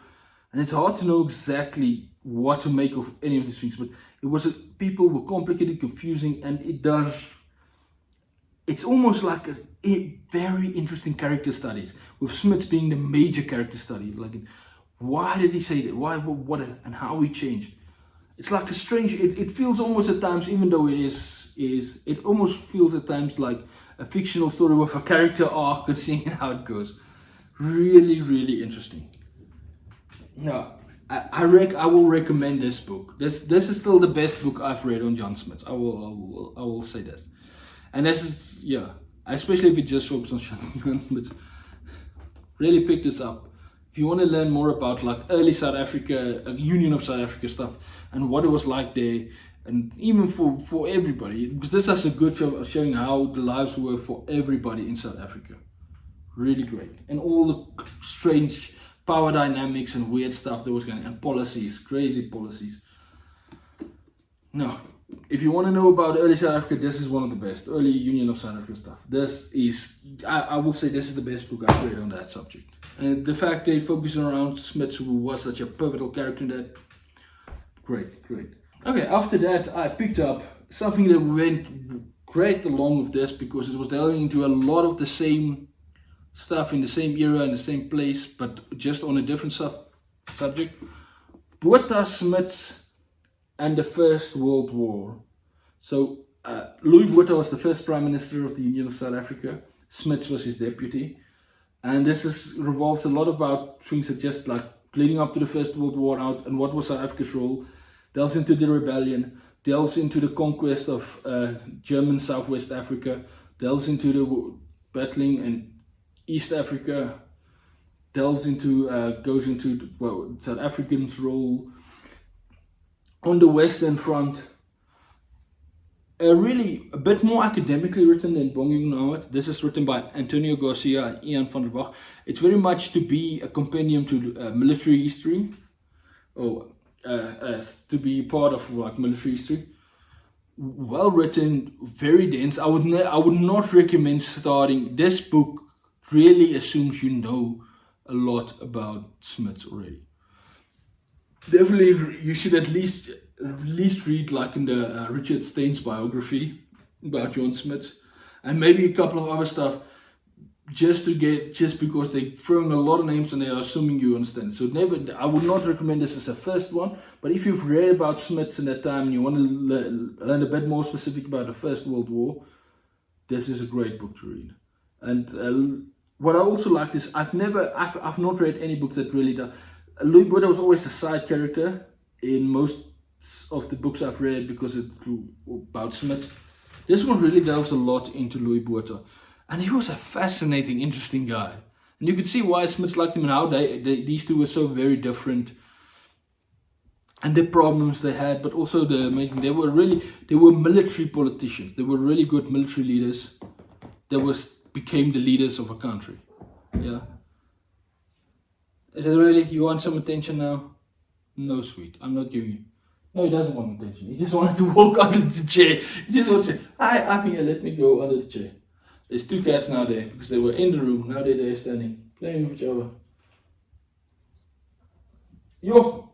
and it's hard to know exactly what to make of any of these things, but people were complicated, confusing, and it's almost like a very interesting character studies, with Smuts being the major character study. Like, why did he say that? Why, what, and how he changed. It's like a strange. It feels almost at times, even though it almost feels at times like a fictional story with a character arc and seeing how it goes. Really, really interesting. No, I will recommend this book. This is still the best book I've read on Jan Smuts. I will say this. And this is, especially if it just focuses on Jan Smuts, really pick this up. If you want to learn more about like early South Africa, Union of South Africa stuff, and what it was like there, and even for everybody, because this has a good show of showing how the lives were for everybody in South Africa. Really great. And all the strange power dynamics and weird stuff that was going on, and policies, crazy policies. No, if you want to know about early South Africa, this is one of the best. Early Union of South Africa stuff. This is, I will say, this is the best book I've read on that subject. And the fact they focus around Smuts, who was such a pivotal character in that, great. Okay, after that I picked up something that went great along with this because it was delving into a lot of the same stuff in the same era and the same place, but just on a different subject. Jan Smuts and the First World War. So Louis Botha was the first Prime Minister of the Union of South Africa. Smuts was his deputy. And revolves a lot about things that just like leading up to the First World War out and what was South Africa's role, delves into the rebellion, delves into the conquest of German Southwest Africa, delves into the battling in East Africa, goes into South Africans' role on the Western Front. Really a bit more academically written than Bonging Nawat. This is written by Antonio Garcia and Ian van der Wag. It's very much to be a compendium to military history, or to be part of like military history. Well written, very dense. I would not recommend starting this book. Really assumes you know a lot about Smuts already. Definitely, you should at least read like in the Richard Stein's biography about Jan Smuts, and maybe a couple of other stuff, just because they're throwing a lot of names and they are assuming you understand. So I would not recommend this as a first one, but if you've read about Smuts in that time and you want to learn a bit more specific about the First World War, this is a great book to read. And what I also liked is I've not read any book that really does. Louis Botha was always a side character in most of the books I've read because it's about Smuts. This one really delves a lot into Louis Botha, and he was a fascinating, interesting guy. And you could see why Smuts liked him and how these two were so very different, and the problems they had, but also the amazing. They were military politicians. They were really good military leaders. Became the leaders of a country. Yeah. Is it really? You want some attention now? No, sweet. I'm not giving you. No, he doesn't want attention. He just wanted to walk under the chair. He just wants to say, "Hi, I'm here. Let me go under the chair." There's two cats now there because they were in the room. Now they're there standing, playing with each other. Yo.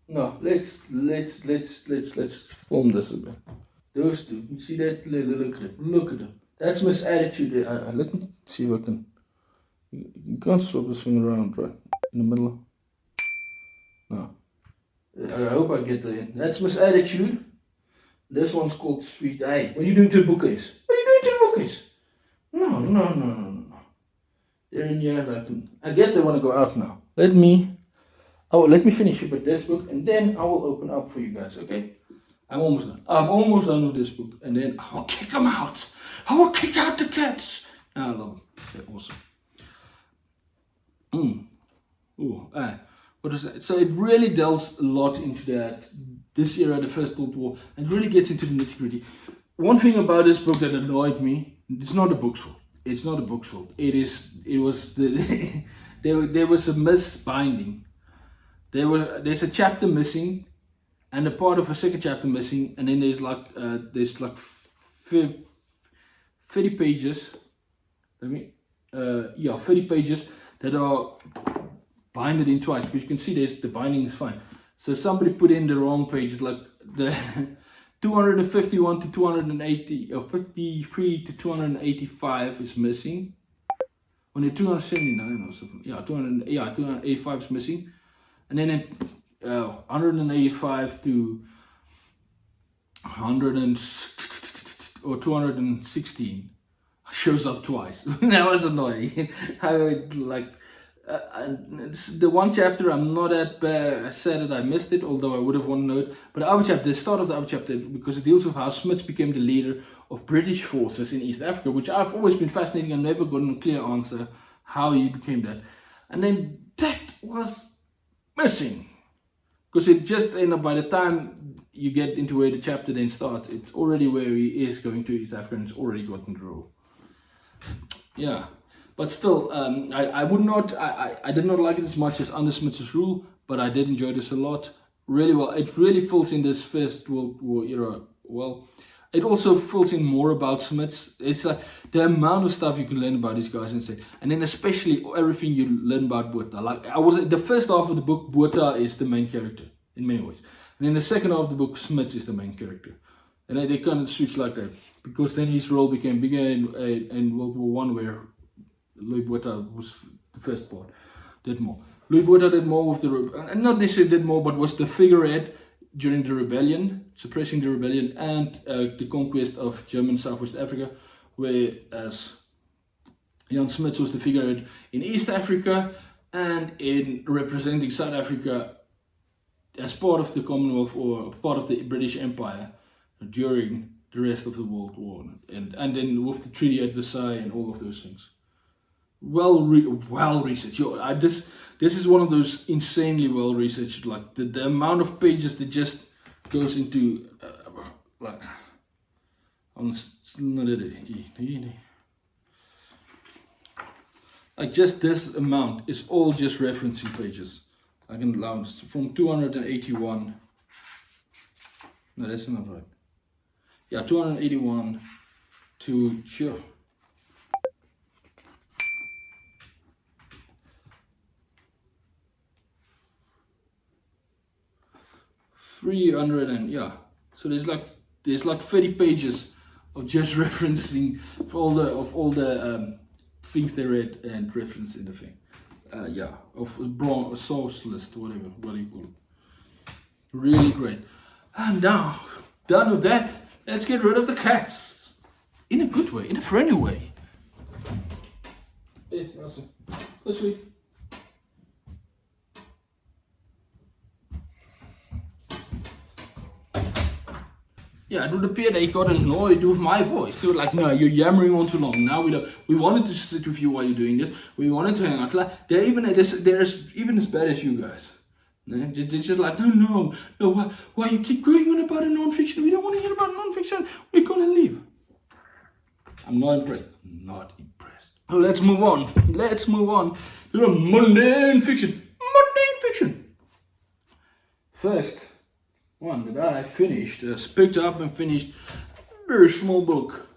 No, let's film this a bit. Those two. You see that? Look at them. That's Miss Attitude there. Let me see if I can. You can't swap this thing around, right? In the middle. No. I hope I get there. That's Miss Attitude. This one's called Sweet. Hey, what are you doing to the bookcase? What are you doing to the bookcase? No. They're in here. I guess they want to go out now. Let me finish up with this book and then I will open up for you guys, okay? I'm almost done with this book, and then I will kick them out. I will kick out the cats. I love them. They're awesome. What is that? So it really delves a lot into this era, the First World War, and really gets into the nitty-gritty. One thing about this book that annoyed me, it's not the book's fault. It's not the book's fault. There was a misbinding. There's a chapter missing, and a part of a second chapter missing, and then there's like 30 pages. 30 pages that are binded in twice. But you can see the binding is fine. So somebody put in the wrong pages, like the 251 to 280, or 53 to 285 is missing. Only 279 or something. 285 is missing, and then 185 to 216 shows up twice. That was annoying. The one chapter I'm not at sad that I missed it, although I would have wanted to know it. But the start of the other chapter, because it deals with how Smuts became the leader of British forces in East Africa, which I've always been fascinating and never gotten a clear answer how he became that. And then that was missing, because it just by the time you get into where the chapter then starts, it's already where he is going to East Africa and it's already gotten the role. Yeah. But still, I did not like it as much as Under Smuts' Rule, but I did enjoy this a lot. Really well. It really fills in this First World War era well. It also fills in more about Smuts. It's like the amount of stuff you can learn about these guys insane. And then especially everything you learn about Botha. The first half of the book, Botha is the main character in many ways. And in the second half of the book, Smuts is the main character. And they kind of switch like that. Because then his role became bigger in World War One, where Louis Botha was the first part, did more. Louis Botha did more with and not necessarily did more, but was the figurehead during the rebellion, suppressing the rebellion and the conquest of German Southwest Africa, whereas Jan Smuts was the figurehead in East Africa and in representing South Africa as part of the Commonwealth or part of the British Empire during the rest of the World War, and then with the Treaty at Versailles and all of those things. Well researched. This is one of those insanely well researched. Like the amount of pages that just goes into like just this amount is all just referencing pages. I can allow from 281. No, that's not right. Yeah, 281 to sure. 300 and yeah, so there's like 30 pages of just referencing all the things they read and reference in the thing. Yeah, of a source list, whatever you call it. Really great. And now, done with that, let's get rid of the cats. In a good way, in a friendly way. Hey, Russell, go sweet. Yeah, it would appear they got annoyed with my voice. They were like, no, you're yammering on too long. Now we wanted to sit with you while you're doing this. We wanted to hang out. Like, they're even as bad as you guys. They're just like, no, why you keep going on about a non-fiction? We don't want to hear about non-fiction. We're gonna leave. I'm not impressed. Not impressed. So let's move on. Let's move on to the Mundane Fiction. Mundane Fiction. First one that I finished, picked up and finished, very small book.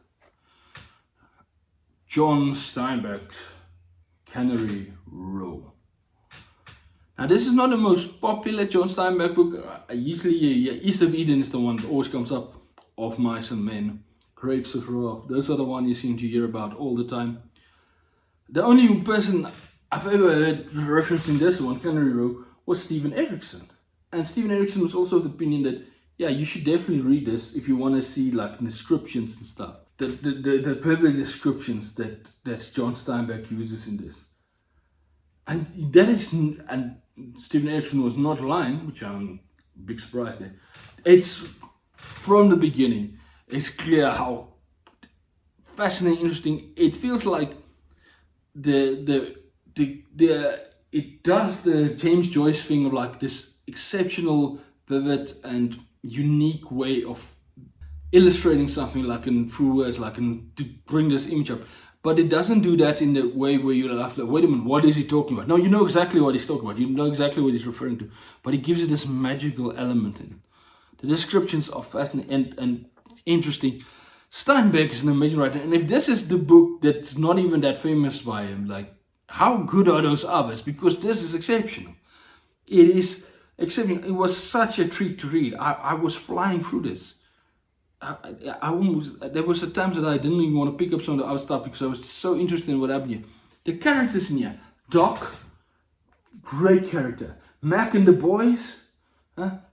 Jan Steinbeck, Canary Row. Now this is not the most popular Jan Steinbeck book. Usually East of Eden is the one that always comes up. Of Mice and Men, Grapes of Wrath, those are the ones you seem to hear about all the time. The only person I've ever heard referencing this one, Canary Row, was Steven Erikson. And Steven Erikson was also of the opinion that, yeah, you should definitely read this if you want to see like descriptions and stuff. The vivid descriptions that Jan Steinbeck uses in this. And Steven Erikson was not lying, which I'm a big surprise there. It's from the beginning. It's clear how fascinating, interesting. It feels like it does the James Joyce thing of like this exceptional, vivid, and unique way of illustrating something like through words, to bring this image up. But it doesn't do that in the way where you're like, wait a minute, what is he talking about? No, you know exactly what he's talking about. You know exactly what he's referring to. But it gives it this magical element in it. The descriptions are fascinating and interesting. Steinbeck is an amazing writer. And if this is the book that's not even that famous by him, like, how good are those others? Because this is exceptional. It is exceptional. It was such a treat to read. I was flying through this. I almost, there was a times that I didn't even want to pick up some of the other stuff because I was so interested in what happened here. The characters in here, Doc, great character. Mac and the boys,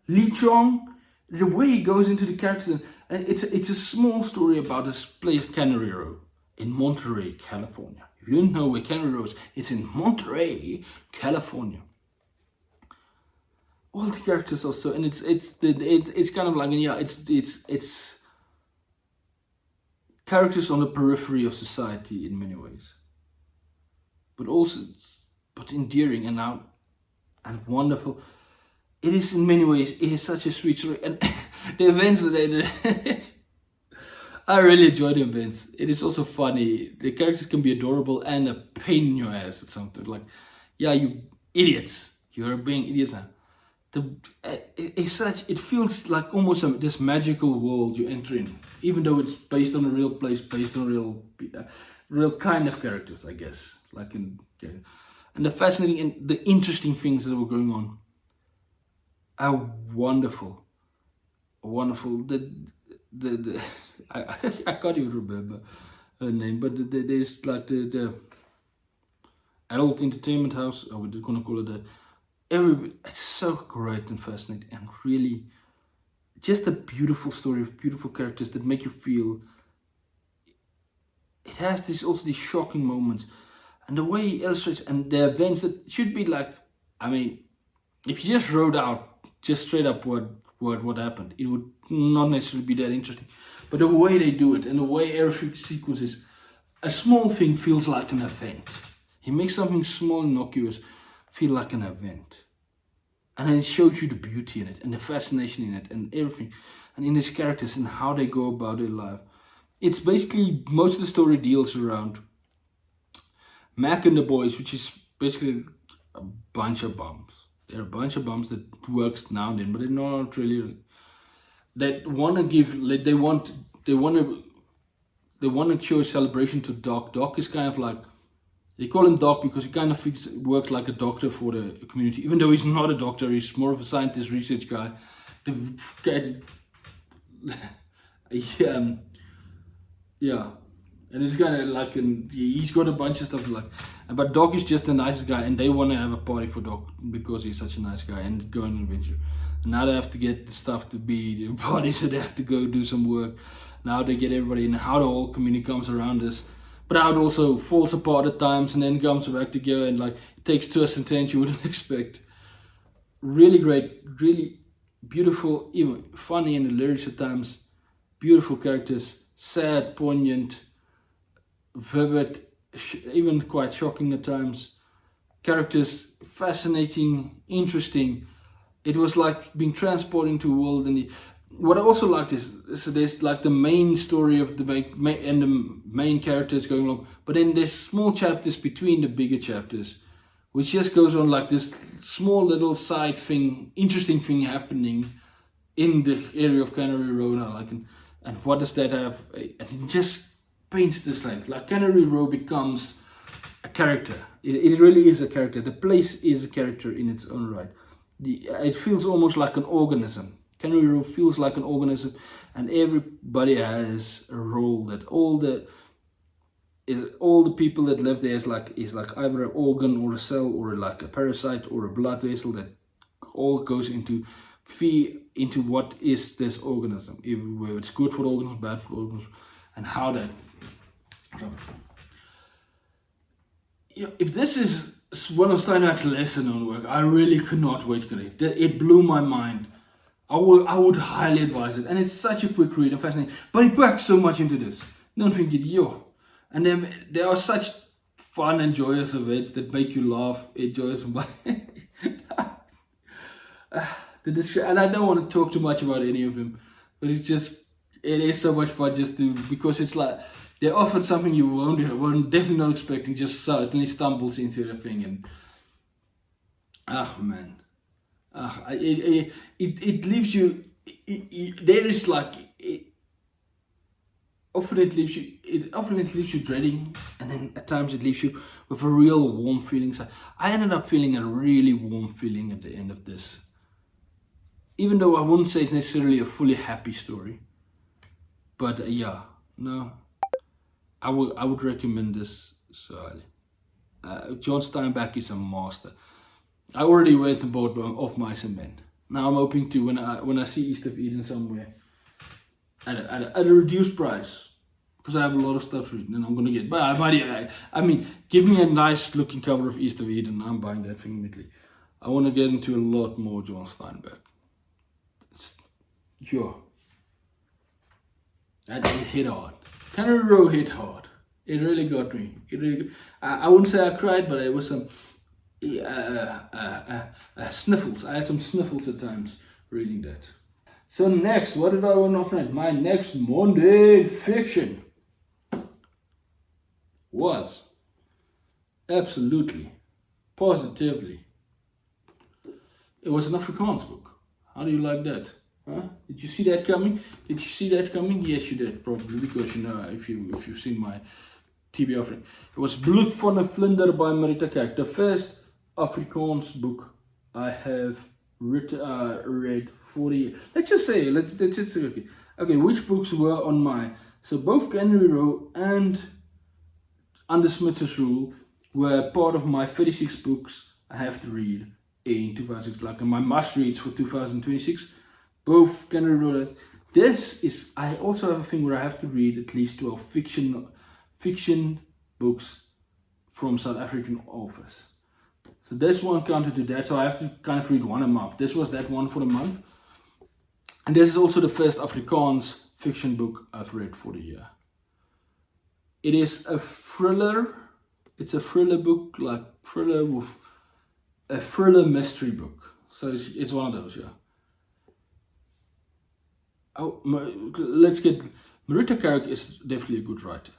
Lee Chong, the way he goes into the characters, and it's a small story about this place, Canary Row, in Monterey, California. If you don't know where Canary Row is, it's in Monterey, California. All the characters are so, and it's kind of like, yeah, it's characters on the periphery of society in many ways, but endearing and wonderful. It is in many ways. It is such a sweet story, and the events that they did. I really enjoy the events. It is also funny. The characters can be adorable and a pain in your ass at something. Like, yeah, you idiots. You're being idiots now. It feels like almost this magical world you enter in, even though it's based on a real place, based on real kind of characters, I guess. And the fascinating and the interesting things that were going on. a wonderful, wonderful. The I can't even remember her name, but there's like the adult entertainment house. Or we're gonna call it that. It's so great and fascinating, and really just a beautiful story of beautiful characters that make you feel. It has this also these shocking moments, and the way he illustrates and the events that should be like. I mean, if you just wrote out just straight up what happened, it would not necessarily be that interesting. But the way they do it and the way every sequence is, a small thing feels like an event. He makes something small and innocuous feel like an event. And then it shows you the beauty in it and the fascination in it and everything. And in these characters and how they go about their life. It's basically, most of the story deals around Mac and the boys, which is basically a bunch of bums. They're a bunch of bums that works now and then, but they're not really. That want to give. They want to show a celebration to Doc. Doc is kind of like, they call him Doc because he kind of works like a doctor for the community, even though he's not a doctor. He's more of a scientist, research guy. Yeah, and it's kind of like, he's got a bunch of stuff like, but Doc is just the nicest guy, and they want to have a party for Doc because he's such a nice guy and go on an adventure. And now they have to get the stuff to be the party, so they have to go do some work. Now they get everybody in, how the whole community comes around this, but how it also falls apart at times and then comes back together, and like it takes twists and turns you wouldn't expect. Really great, really beautiful, even funny in the lyrics at times. Beautiful characters, sad, poignant, vivid, even quite shocking at times. Characters fascinating, interesting. It was like being transported into a world. And what I also liked is, so there's like the main story of the main characters going along, but then there's small chapters between the bigger chapters, which just goes on like this small little side thing, interesting thing happening in the area of Canary Row. And I like, and what does that have? And it just paints this like Canary Row becomes a character. It really is a character. The place is a character in its own right. It feels almost like an organism. Canary Row feels like an organism, and everybody has a role. That all the people that live there is like either an organ or a cell or like a parasite or a blood vessel that all goes into what is this organism, whether it's good for the organism, bad for the organism, and how that. If this is one of Steinbeck's lesser known work, I really could not wait to read it. It blew my mind. I would highly advise it, and it's such a quick read and fascinating. But he packs so much into this. Don't think it, and then there are such fun and joyous events that make you laugh, enjoy some. And I don't want to talk too much about any of them, but it is so much fun just because it's like they offered something you won't definitely not expecting, just suddenly stumbles into the thing, and man, it leaves you. There is like often it leaves you dreading, and then at times it leaves you with a real warm feeling. So I ended up feeling a really warm feeling at the end of this, even though I wouldn't say it's necessarily a fully happy story. But I would recommend this so highly. Jan Steinbeck is a master. I already read the boat of Mice and Men. Now I'm hoping to, when I see East of Eden somewhere at a reduced price, because I have a lot of stuff written and I'm gonna get. But I mean, give me a nice looking cover of East of Eden, I'm buying that thing immediately. I want to get into a lot more Jan Steinbeck. That hit hard. Canary Row hit hard. It really got me. I wouldn't say I cried, but it was some sniffles. I had some sniffles at times reading that. So next, what did I want to find? My next Mundane Fiction was absolutely, positively, it was an Afrikaans book. How do you like that? Huh? Did you see that coming? Did you see that coming? Yes, you did, probably, because if you've seen my TV offering. It was Bloed van 'n Vlinder by Marita Kerk, the first Afrikaans book I have read 40. Let's just say, let's just say, okay, which books were on my, so both Canary Row and Under Smuts' Rule were part of my 36 books I have to read in 2006, like my must reads for 2026. Both Canary Row. This is, I also have a thing where I have to read at least 12 fiction books from South African authors. So this one counted to that, so I have to kind of read one a month. This was that one for the month. And this is also the first Afrikaans fiction book I've read for the year. It is a thriller. It's a thriller book, like thriller with a thriller mystery book. So it's one of those, yeah. Oh, let's get, Marita Carrick is definitely a good writer.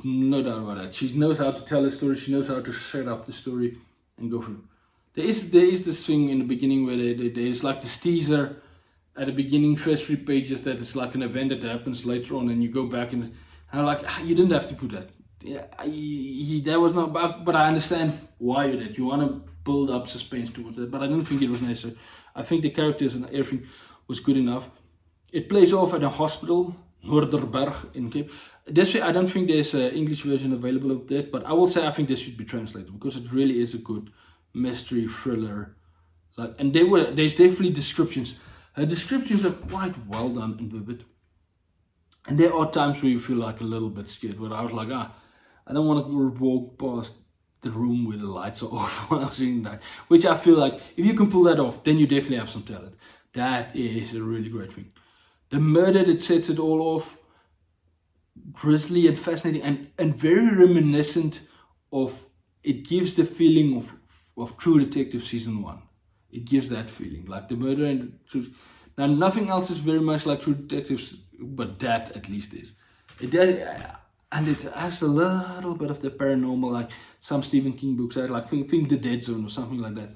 No doubt about that. She knows how to tell a story. She knows how to set up the story and go through. There is this thing in the beginning where there's like this teaser at the beginning, first 3 pages, that it's like an event that happens later on, and you go back and I'm like, you didn't have to put that. Yeah, that was not about, but I understand why you did. You want to build up suspense towards that, but I didn't think it was necessary. I think the characters and everything was good enough. It plays off at a hospital, Noorderberg in Cape. This I don't think there's an English version available of that, but I will say I think this should be translated because it really is a good mystery thriller. Like, and there's definitely descriptions. Her descriptions are quite well done and vivid. And there are times where you feel like a little bit scared, where I was like, I don't want to walk past the room where the lights are off when I was reading that. Which I feel like, if you can pull that off, then you definitely have some talent. That is a really great thing. The murder that sets it all off, grisly and fascinating and very reminiscent of, it gives the feeling of True Detective Season 1. It gives that feeling, like the murder and truth. Now, nothing else is very much like True Detectives, but that at least is. And it has a little bit of the paranormal, like some Stephen King books, like think The Dead Zone or something like that.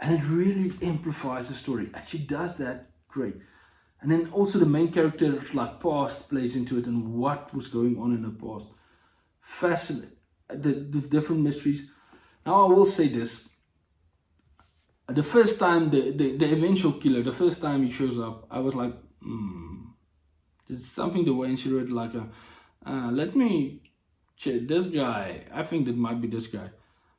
And it really amplifies the story, and she does that great. And then also the main character's like past plays into it, and what was going on in her past. Fascinating, the different mysteries. Now I will say this. The first time, the eventual killer, the first time he shows up, I was like, there's something the way she wrote, like, let me check this guy. I think that might be this guy.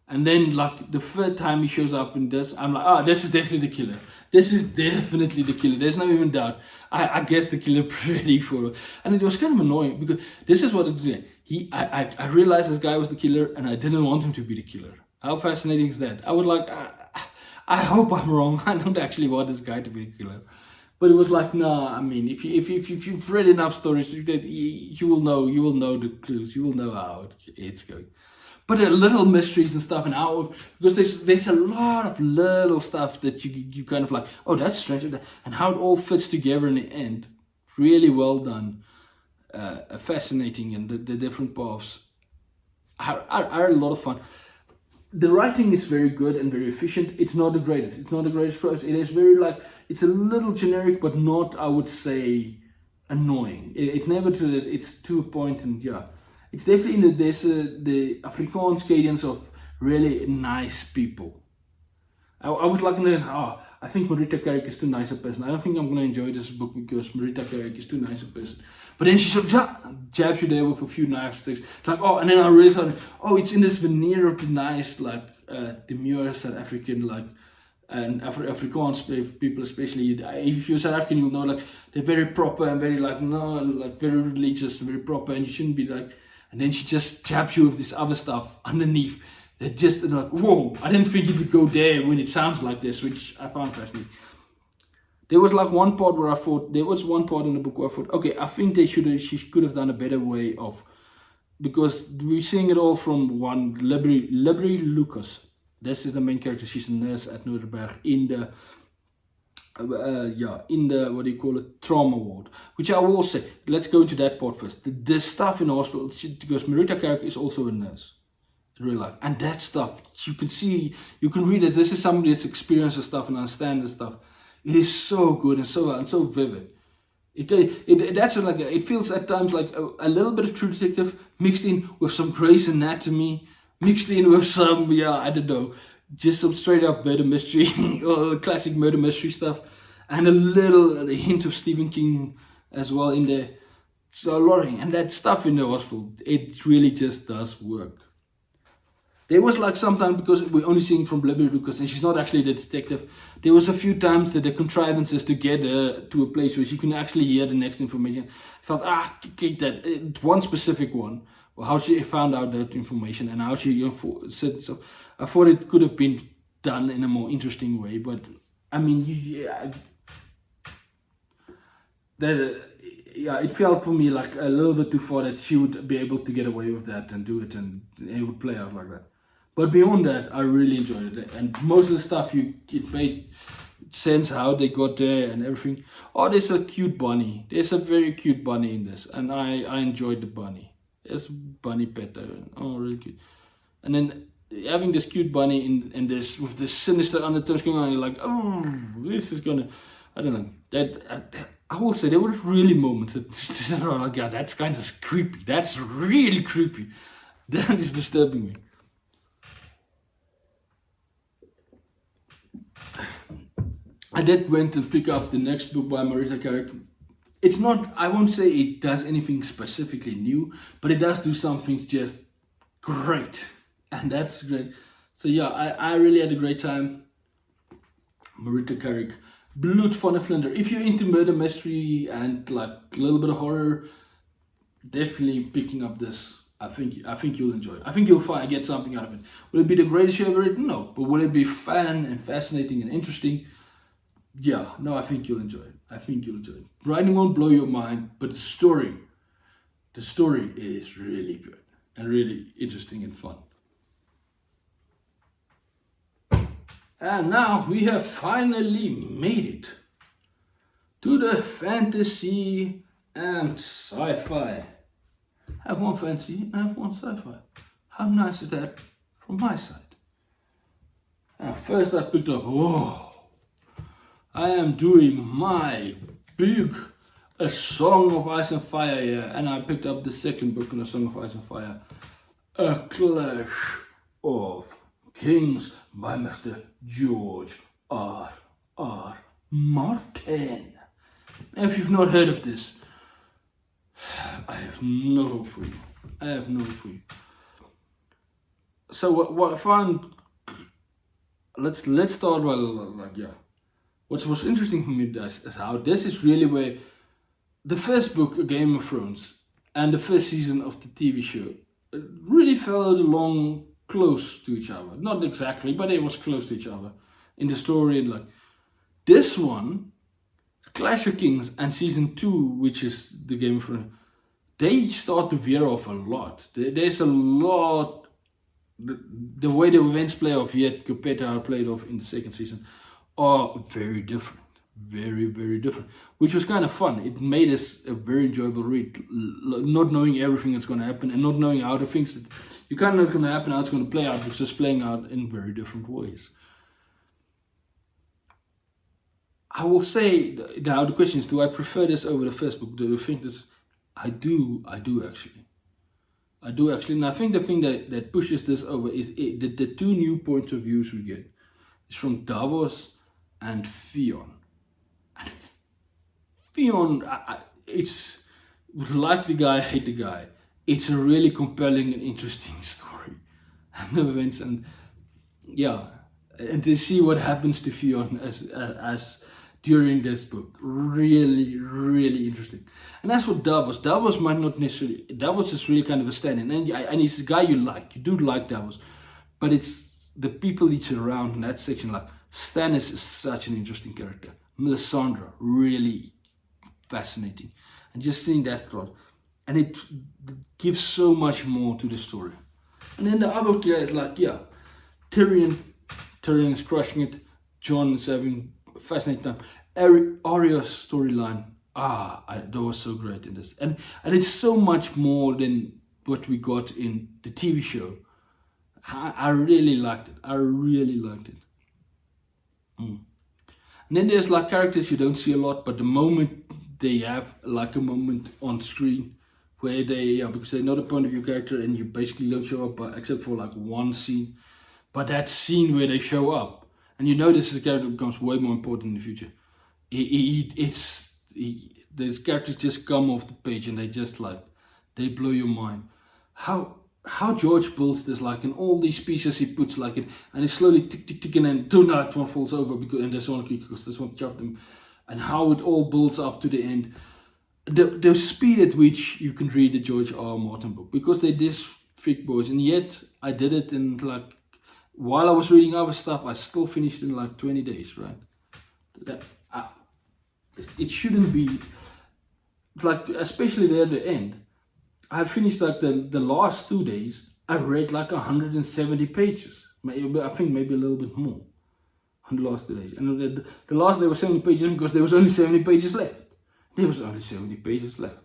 And then, like, the third time he shows up in this, I'm like, this is definitely the killer. This is definitely the killer. There's no even doubt. I guessed the killer pretty for, and it was kind of annoying because this is what it is. I realized this guy was the killer, and I didn't want him to be the killer. How fascinating is that? I would like, I hope I'm wrong. I don't actually want this guy to be the killer. But it was like, nah, I mean, if you've read enough stories, that you will know the clues, you will know how it's going. But there are little mysteries and stuff, and how, because there's a lot of little stuff that you kind of like, oh, that's strange, and how it all fits together in the end. Really well done, fascinating, and the different paths are a lot of fun. The writing is very good and very efficient. It's not the greatest. It's not the greatest prose. It is very like, it's a little generic, but not, I would say, annoying. It's never to that. It's to a point, and yeah, it's definitely in the Afrikaans cadence of really nice people. I was like, I think Marita Carrick is too nice a person. I don't think I'm going to enjoy this book because Marita Carrick is too nice a person. But then she sort of jabs you there with a few nice things. Like, and then I really thought, it's in this veneer of the nice, like, demure South African, like, and Afrikaans people especially. If you're South African, you'll know, like, they're very proper and very, like, very religious and very proper, and you shouldn't be like, and then she just jabs you with this other stuff underneath. That just like, whoa, I didn't think it would go there when it sounds like this, which I found fascinating. There was like one part where I thought, there was one part in the book where I thought, okay, I think she could have done a better way of, because we're seeing it all from one, Libri Lucas. This is the main character. She's a nurse at Noorderberg in the, what do you call it, trauma ward. Which I will say, let's go into that part first. The stuff in the hospital, because Marita Carrick is also a nurse. Real life, and that stuff you can see, you can read it. This is somebody that's experienced the stuff and understands the stuff. It is so good and so vivid. That's like, it feels at times like a little bit of True Detective mixed in with some Grey's Anatomy, mixed in with some, I don't know, just some straight up murder mystery or classic murder mystery stuff, and a hint of Stephen King as well in there. So a lot of, and that stuff in the hospital, it really just does work. There was like sometimes, because we're only seeing from Blibber Lucas and she's not actually the detective, there was a few times that the contrivances to get her to a place where she can actually hear the next information. I felt, kick that. One specific one, how she found out that information and how she said so. I thought it could have been done in a more interesting way, but I mean, it felt for me like a little bit too far that she would be able to get away with that and do it, and it would play out like that. But beyond that, I really enjoyed it, and most of the stuff it made sense how they got there and everything. Oh, there's a cute bunny. There's a very cute bunny in this, and I enjoyed the bunny. There's bunny pet there. Oh, really cute. And then having this cute bunny in this with this sinister undertones going on, you're like, oh, this is gonna, I don't know. That I will say there were really moments that are like, yeah, that's kind of creepy. That's really creepy. That is disturbing me. I did went and pick up the next book by Marita Carrick. It's not, I won't say it does anything specifically new, but it does do something just great. And that's great. So yeah, I really had a great time. Marita Carrick, Blood van de Vlinder. If you're into murder mystery and like a little bit of horror, definitely picking up this. I think you'll enjoy it. I think you'll get something out of it. Will it be the greatest you ever read? No. But will it be fun and fascinating and interesting? Yeah, no, I think you'll enjoy it. Writing won't blow your mind, but the story is really good and really interesting and fun. And now we have finally made it to the fantasy and sci-fi. I have one fantasy and I have one sci-fi. How nice is that from my side? And first I picked up, I am doing my big A Song of Ice and Fire here, and I picked up the second book in A Song of Ice and Fire, A Clash of Kings by Mr. George R. Martin. If you've not heard of this, I have no hope for you. So what I found, let's start with What's interesting for me is how this is really where the first book, Game of Thrones, and the first season of the TV show really followed along close to each other. Not exactly, but it was close to each other in the story. And like this one, Clash of Kings and season 2, which is the Game of Thrones, they start to veer off a lot. There's a lot, the way the events play off yet compared to how it played off in the second season are very different. Very, very different. Which was kind of fun. It made us a very enjoyable read. Not knowing everything that's going to happen and not knowing how the things that you kind of know going to happen, how it's going to play out, because it's playing out in very different ways. I will say, now the question is, do I prefer this over the first book? Do you think this? I do actually. And I think the thing that pushes this over is the two new points of views we get. It's from Davos and Theon. And Theon, it's like the guy, hate the guy. It's a really compelling and interesting story. And yeah, and to see what happens to Theon as during this book, really, really interesting. And as for Davos might not necessarily, Davos is really kind of a stand-in, and he's a guy you like. You do like Davos, but it's the people he's around in that section. Like Stannis is such an interesting character. Melisandre, really fascinating, and just seeing that plot, and it gives so much more to the story. And then the other guys, like Tyrion is crushing it. Jon is having a fascinating time. Arya's storyline, that was so great in this, and it's so much more than what we got in the TV show. I really liked it. And then there's like characters you don't see a lot, but the moment they have like a moment on screen where they, because they're not a point of view character and you basically don't show up except for like one scene. But that scene where they show up, and you notice the character becomes way more important in the future. These characters just come off the page and they blow your mind. How George builds this, like, in all these pieces he puts, like, it, and it's slowly tick tick tick, and then tonight one falls over and this one because this one chopped them, and how it all builds up to the end. The speed at which you can read the George R. R. Martin book, because they're this thick boys, and yet I did it in, like, while I was reading other stuff, I still finished in like 20 days, right? It shouldn't be like, especially there at the end. I finished like the last 2 days. I read like 170 pages. I think maybe a little bit more on the last 2 days. And the last day was 70 pages because there was only 70 pages left. There was only 70 pages left.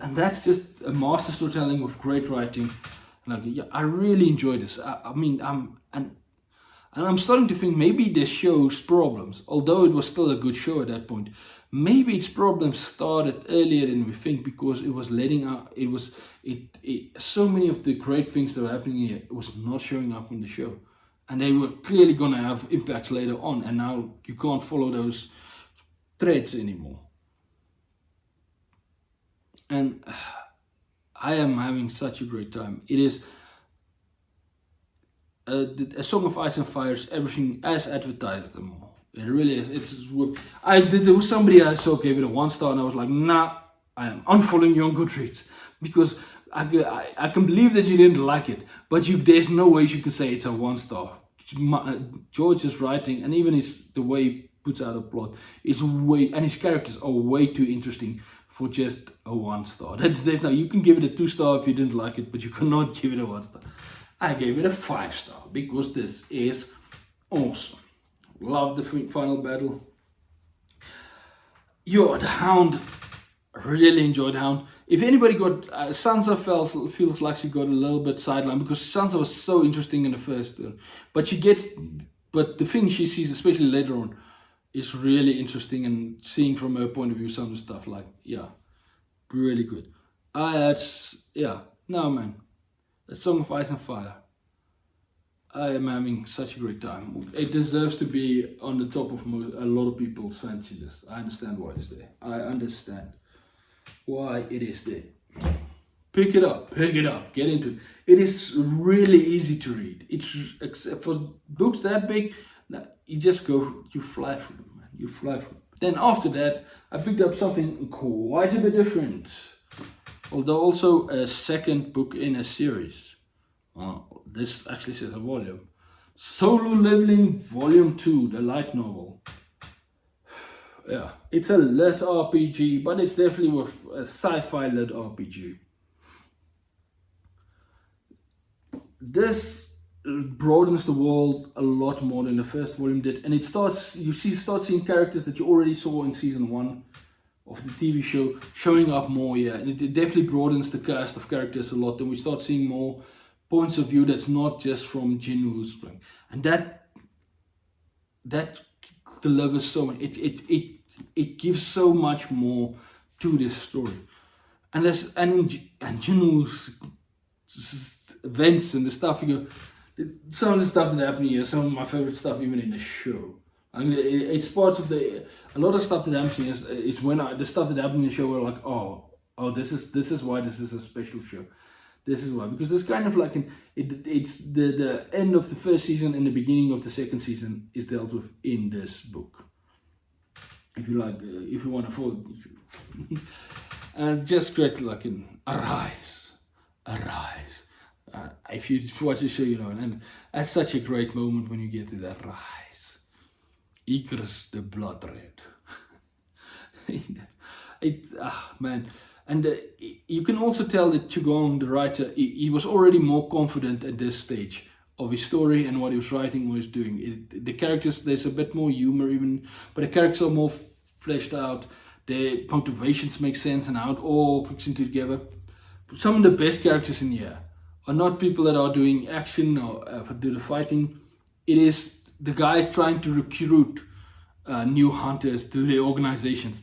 And that's just a master storytelling with great writing. Like, yeah, I really enjoy this. I'm starting to think maybe this show's problems, although it was still a good show at that point, maybe its problems started earlier than we think, because it was letting out, so many of the great things that were happening here was not showing up in the show. And they were clearly gonna have impacts later on, and now you can't follow those threads anymore. And I am having such a great time. It is A Song of Ice and Fire is everything as advertised them all. It really is. There was somebody I saw gave it a 1 star, and I was like, nah, I am unfollowing you on Goodreads, because I can believe that you didn't like it, but there's no way you can say it's a 1 star. George's writing, and even the way he puts out a plot, and his characters are way too interesting for just a 1 star. You can give it a 2 star if you didn't like it, but you cannot give it a 1 star. I gave it a 5 star because this is awesome. Love the final battle. The Hound. Really enjoyed Hound. If anybody got Sansa feels like she got a little bit sidelined, because Sansa was so interesting in the first, but the thing she sees, especially later on, is really interesting, and seeing from her point of view some of the stuff, like, yeah, really good. No, man, A Song of Ice and Fire. I am having such a great time. It deserves to be on the top of a lot of people's fancy list. I understand why it's there. I understand why it is there. Pick it up, get into it. It is really easy to read. Except for books that big, you just you fly through them, man. You fly through them. Then after that, I picked up something quite a bit different. Although also a second book in a series. This actually says a volume. Solo Leveling Volume 2, the light novel. Yeah, it's a lit RPG, but it's definitely with a sci-fi lit RPG. This broadens the world a lot more than the first volume did, and you start seeing characters that you already saw in season 1 of the TV show showing up more here, and it definitely broadens the cast of characters a lot, and we start seeing more points of view that's not just from Jinwoo's point, and that delivers so much. It gives so much more to this story, and Jinwoo's events and the stuff some of the stuff that happened here, some of my favorite stuff even in the show. I mean, it's parts of a lot of stuff that happens here is when the stuff that happened in the show were like, oh, this is why this is a special show. This is why, because it's kind of like it's the end of the first season and the beginning of the second season is dealt with in this book. If you like, if you want to follow, and just great, like in arise. If you watch the show, you know, and that's such a great moment when you get to that rise. Icarus the Blood Red. Man. And you can also tell that Chugong, the writer, he was already more confident at this stage of his story and what he was writing, was doing. The characters, there's a bit more humor even, but the characters are more fleshed out. Their motivations make sense and how it all puts into together. Some of the best characters in here are not people that are doing action or do the fighting. It is the guys trying to recruit new hunters to their organizations.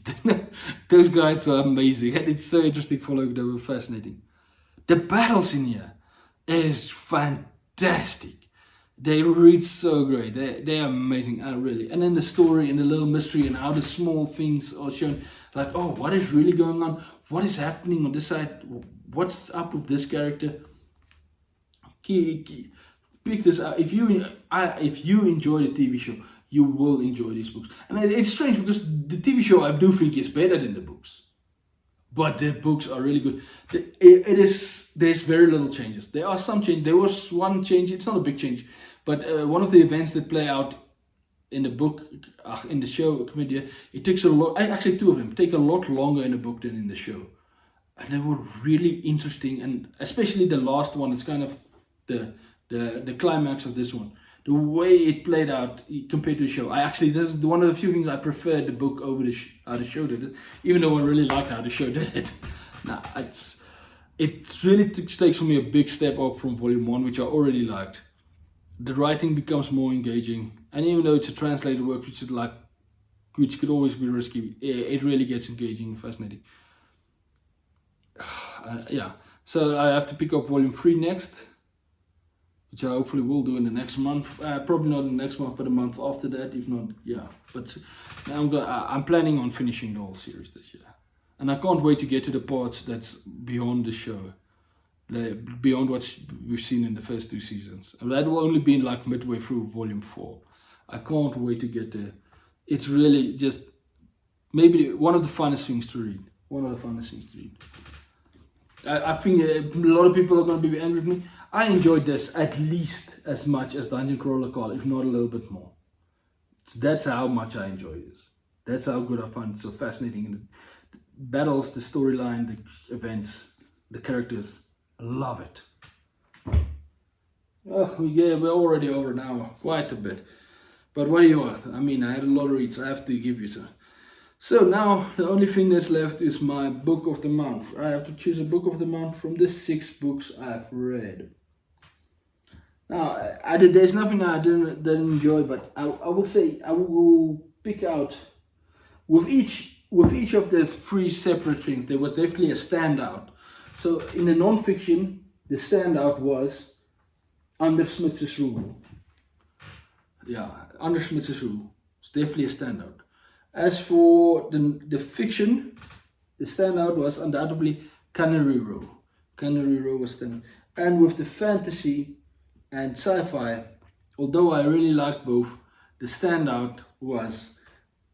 Those guys are amazing, and it's so interesting following them. Fascinating. The battles in here is fantastic. They read so great. They are amazing, really. And then the story and the little mystery and how the small things are shown. Like, oh, what is really going on? What is happening on this side? What's up with this character? Pick this up. If you enjoy the TV show, you will enjoy these books. And it's strange because the TV show I do think is better than the books. But the books are really good. There's very little changes. There are some changes. There was one change. It's not a big change, but one of the events that play out in the book, in the show, compendium, it takes a lot. Actually, two of them take a lot longer in the book than in the show, and they were really interesting. And especially the last one. It's kind of the climax of this one. The way it played out compared to the show. This is one of the few things I prefer the book over how the show did it. Even though I really liked how the show did it. Nah, it really takes for me a big step up from volume 1, which I already liked. The writing becomes more engaging. And even though it's a translated work, which could always be risky, it really gets engaging and fascinating. Yeah, so I have to pick up volume 3 next, which I hopefully will do in the next month. Probably not in the next month, but a month after that, if not, yeah. But I'm planning on finishing the whole series this year. And I can't wait to get to the parts that's beyond the show. Beyond what we've seen in the first 2 seasons. And that will only be like midway through volume 4. I can't wait to get there. It's really just maybe one of the funnest things to read. I think a lot of people are going to be angry with me. I enjoyed this at least as much as Dungeon Crawler Call, if not a little bit more. So that's how much I enjoy this. That's how good I find it so fascinating. And the battles, the storyline, the events, the characters. I love it. Oh, we're already over an hour, quite a bit. But what do you want? I mean, I had a lot of reads, I have to give you some. So now the only thing that's left is my book of the month. I have to choose a book of the month from the 6 books I've read. Now, there's nothing I didn't enjoy, but I will say I will pick out with each of the 3 separate things. There was definitely a standout. So in the nonfiction, the standout was Under Smuts' Rule. Yeah, Under Smuts' Rule. It's definitely a standout. As for the fiction, the standout was undoubtedly Canary Row. Canary Row was standout. And with the fantasy and sci-fi, although I really liked both, the standout was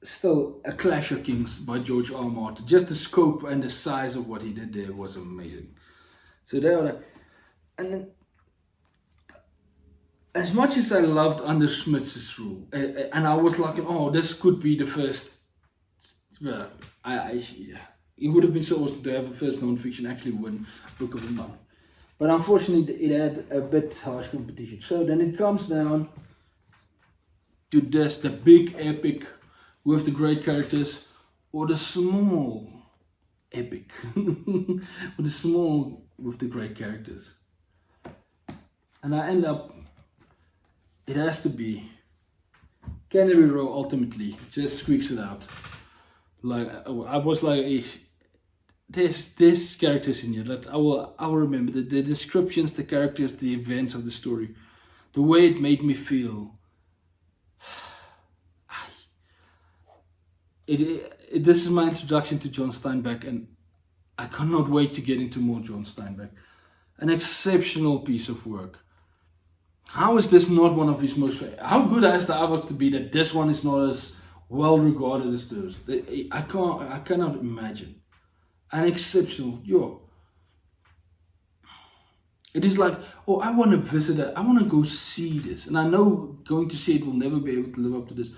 still A Clash of Kings by George R. R. Martin. Just the scope and the size of what he did there was amazing. So there were, and then as much as I loved Under Smuts' Rule, and I was like, oh, this could be the first. Well, it would have been so awesome to have a first non-fiction actually win Book of the Month. But unfortunately, it had a bit harsh competition. So then it comes down to this, the big epic with the great characters, or the small epic or the small with the great characters. And I end up, it has to be Canary Row ultimately, just squeaks it out. Like, I was like, there's characters in here that I will remember, the descriptions, the characters, the events of the story, the way it made me feel. This is my introduction to Jan Steinbeck, and I cannot wait to get into more Jan Steinbeck. An exceptional piece of work. How is this not one of his most? How good has the artwork to be that this one is not as well regarded as those? I cannot imagine. An exceptional, it is like, oh, I want to visit it. I want to go see this, and I know going to see it will never be able to live up to this.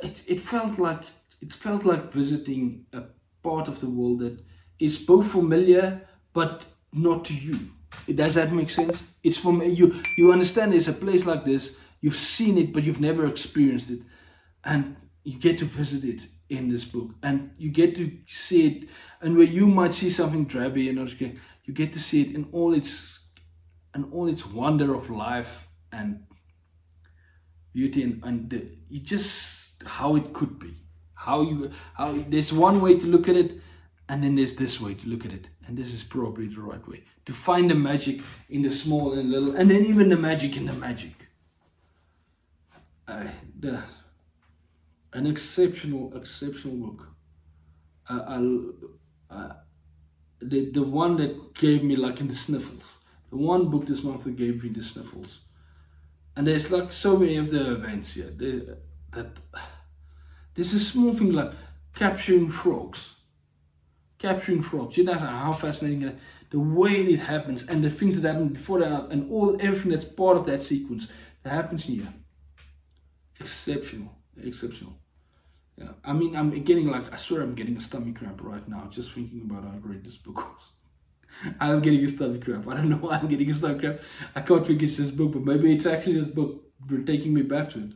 It felt like visiting a part of the world that is both familiar but not to you. Does that make sense? It's from you. You understand there's a place like this. You've seen it, but you've never experienced it, and you get to visit it in this book, and you get to see it. And where you might see something drabby and you get to see it in all its wonder of life and beauty, and you just how it could be. How there's one way to look at it, And then there's this way to look at it, and this is probably the right way. To find the magic in the small and little, and then even the magic in the magic. An exceptional book. The one that gave me like in the sniffles. The one book this month that gave me the sniffles. And there's like so many of the events here. There's a small thing like capturing frogs. Capturing frogs. You know how fascinating it is? The way it happens and the things that happen before that and everything that's part of that sequence that happens here. Exceptional. Yeah. I mean, I swear I'm getting a stomach cramp right now just thinking about how great this book was. I'm getting a stomach cramp. I don't know why I'm getting a stomach cramp. I can't think it's this book, but maybe it's actually this book taking me back to it.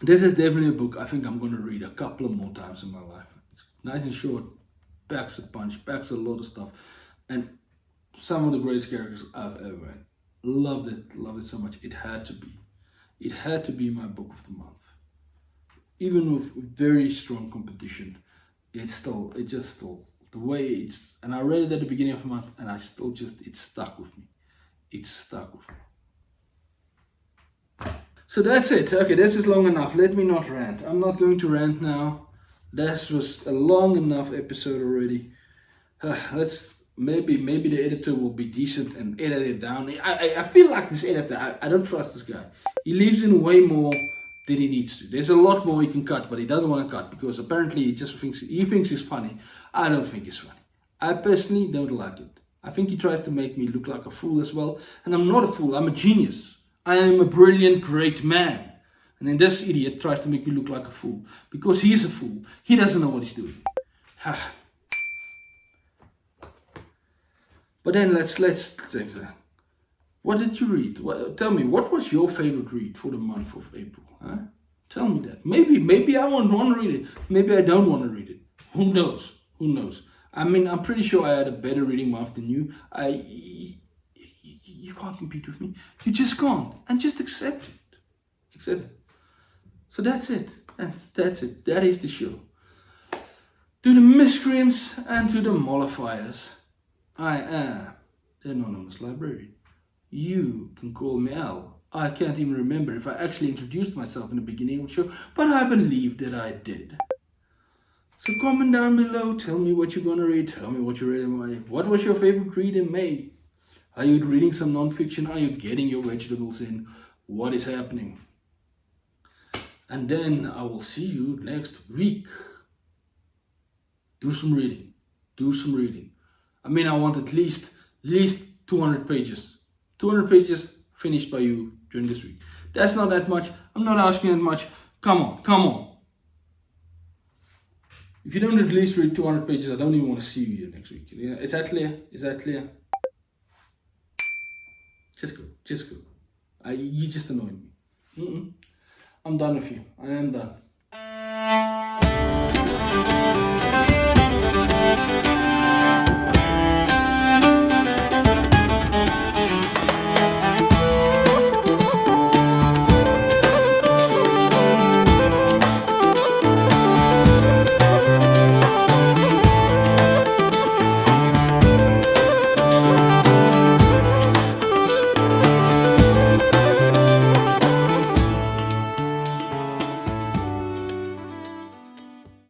This is definitely a book I think I'm going to read a couple of more times in my life. It's nice and short, packs a punch, packs a lot of stuff, and some of the greatest characters I've ever read. Loved it so much. It had to be my book of the month. Even with very strong competition, it just the way it's, and I read it at the beginning of the month, and it stuck with me. It stuck with me. So that's it. Okay, this is long enough. Let me not rant. I'm not going to rant now. This was a long enough episode already. Maybe the editor will be decent and edit it down. I feel like this editor, I don't trust this guy. He leaves in way more than he needs to. There's a lot more he can cut, but he doesn't want to cut because apparently he thinks it's funny. I don't think it's funny. I personally don't like it. I think he tries to make me look like a fool as well. And I'm not a fool, I'm a genius. I am a brilliant, great man. And then this idiot tries to make me look like a fool. Because he is a fool. He doesn't know what he's doing. But then let's take that. What did you read? Tell me, what was your favorite read for the month of April? Huh? Tell me that. Maybe I want to read it. Maybe I don't want to read it. Who knows? I mean, I'm pretty sure I had a better reading month than you. You can't compete with me. You just can't. And just accept it. Accept it. So that's it. That's it. That is the show. To the miscreants and to the mollifiers, I am the anonymous librarian. You can call me Al. I can't even remember if I actually introduced myself in the beginning of the show, but I believe that I did. So comment down below, tell me what you're gonna read, tell me what you read in May. What was your favorite read in May? Are you reading some non-fiction? Are you getting your vegetables in? What is happening? And then I will see you next week. Do some reading. I mean, I want at least 200 pages. 200 pages finished by you during this week. That's not that much. I'm not asking that much. Come on. If you don't at least read 200 pages, I don't even want to see you here next week. Yeah, is that clear? Just go. You just annoy me. I'm done with you. I am done.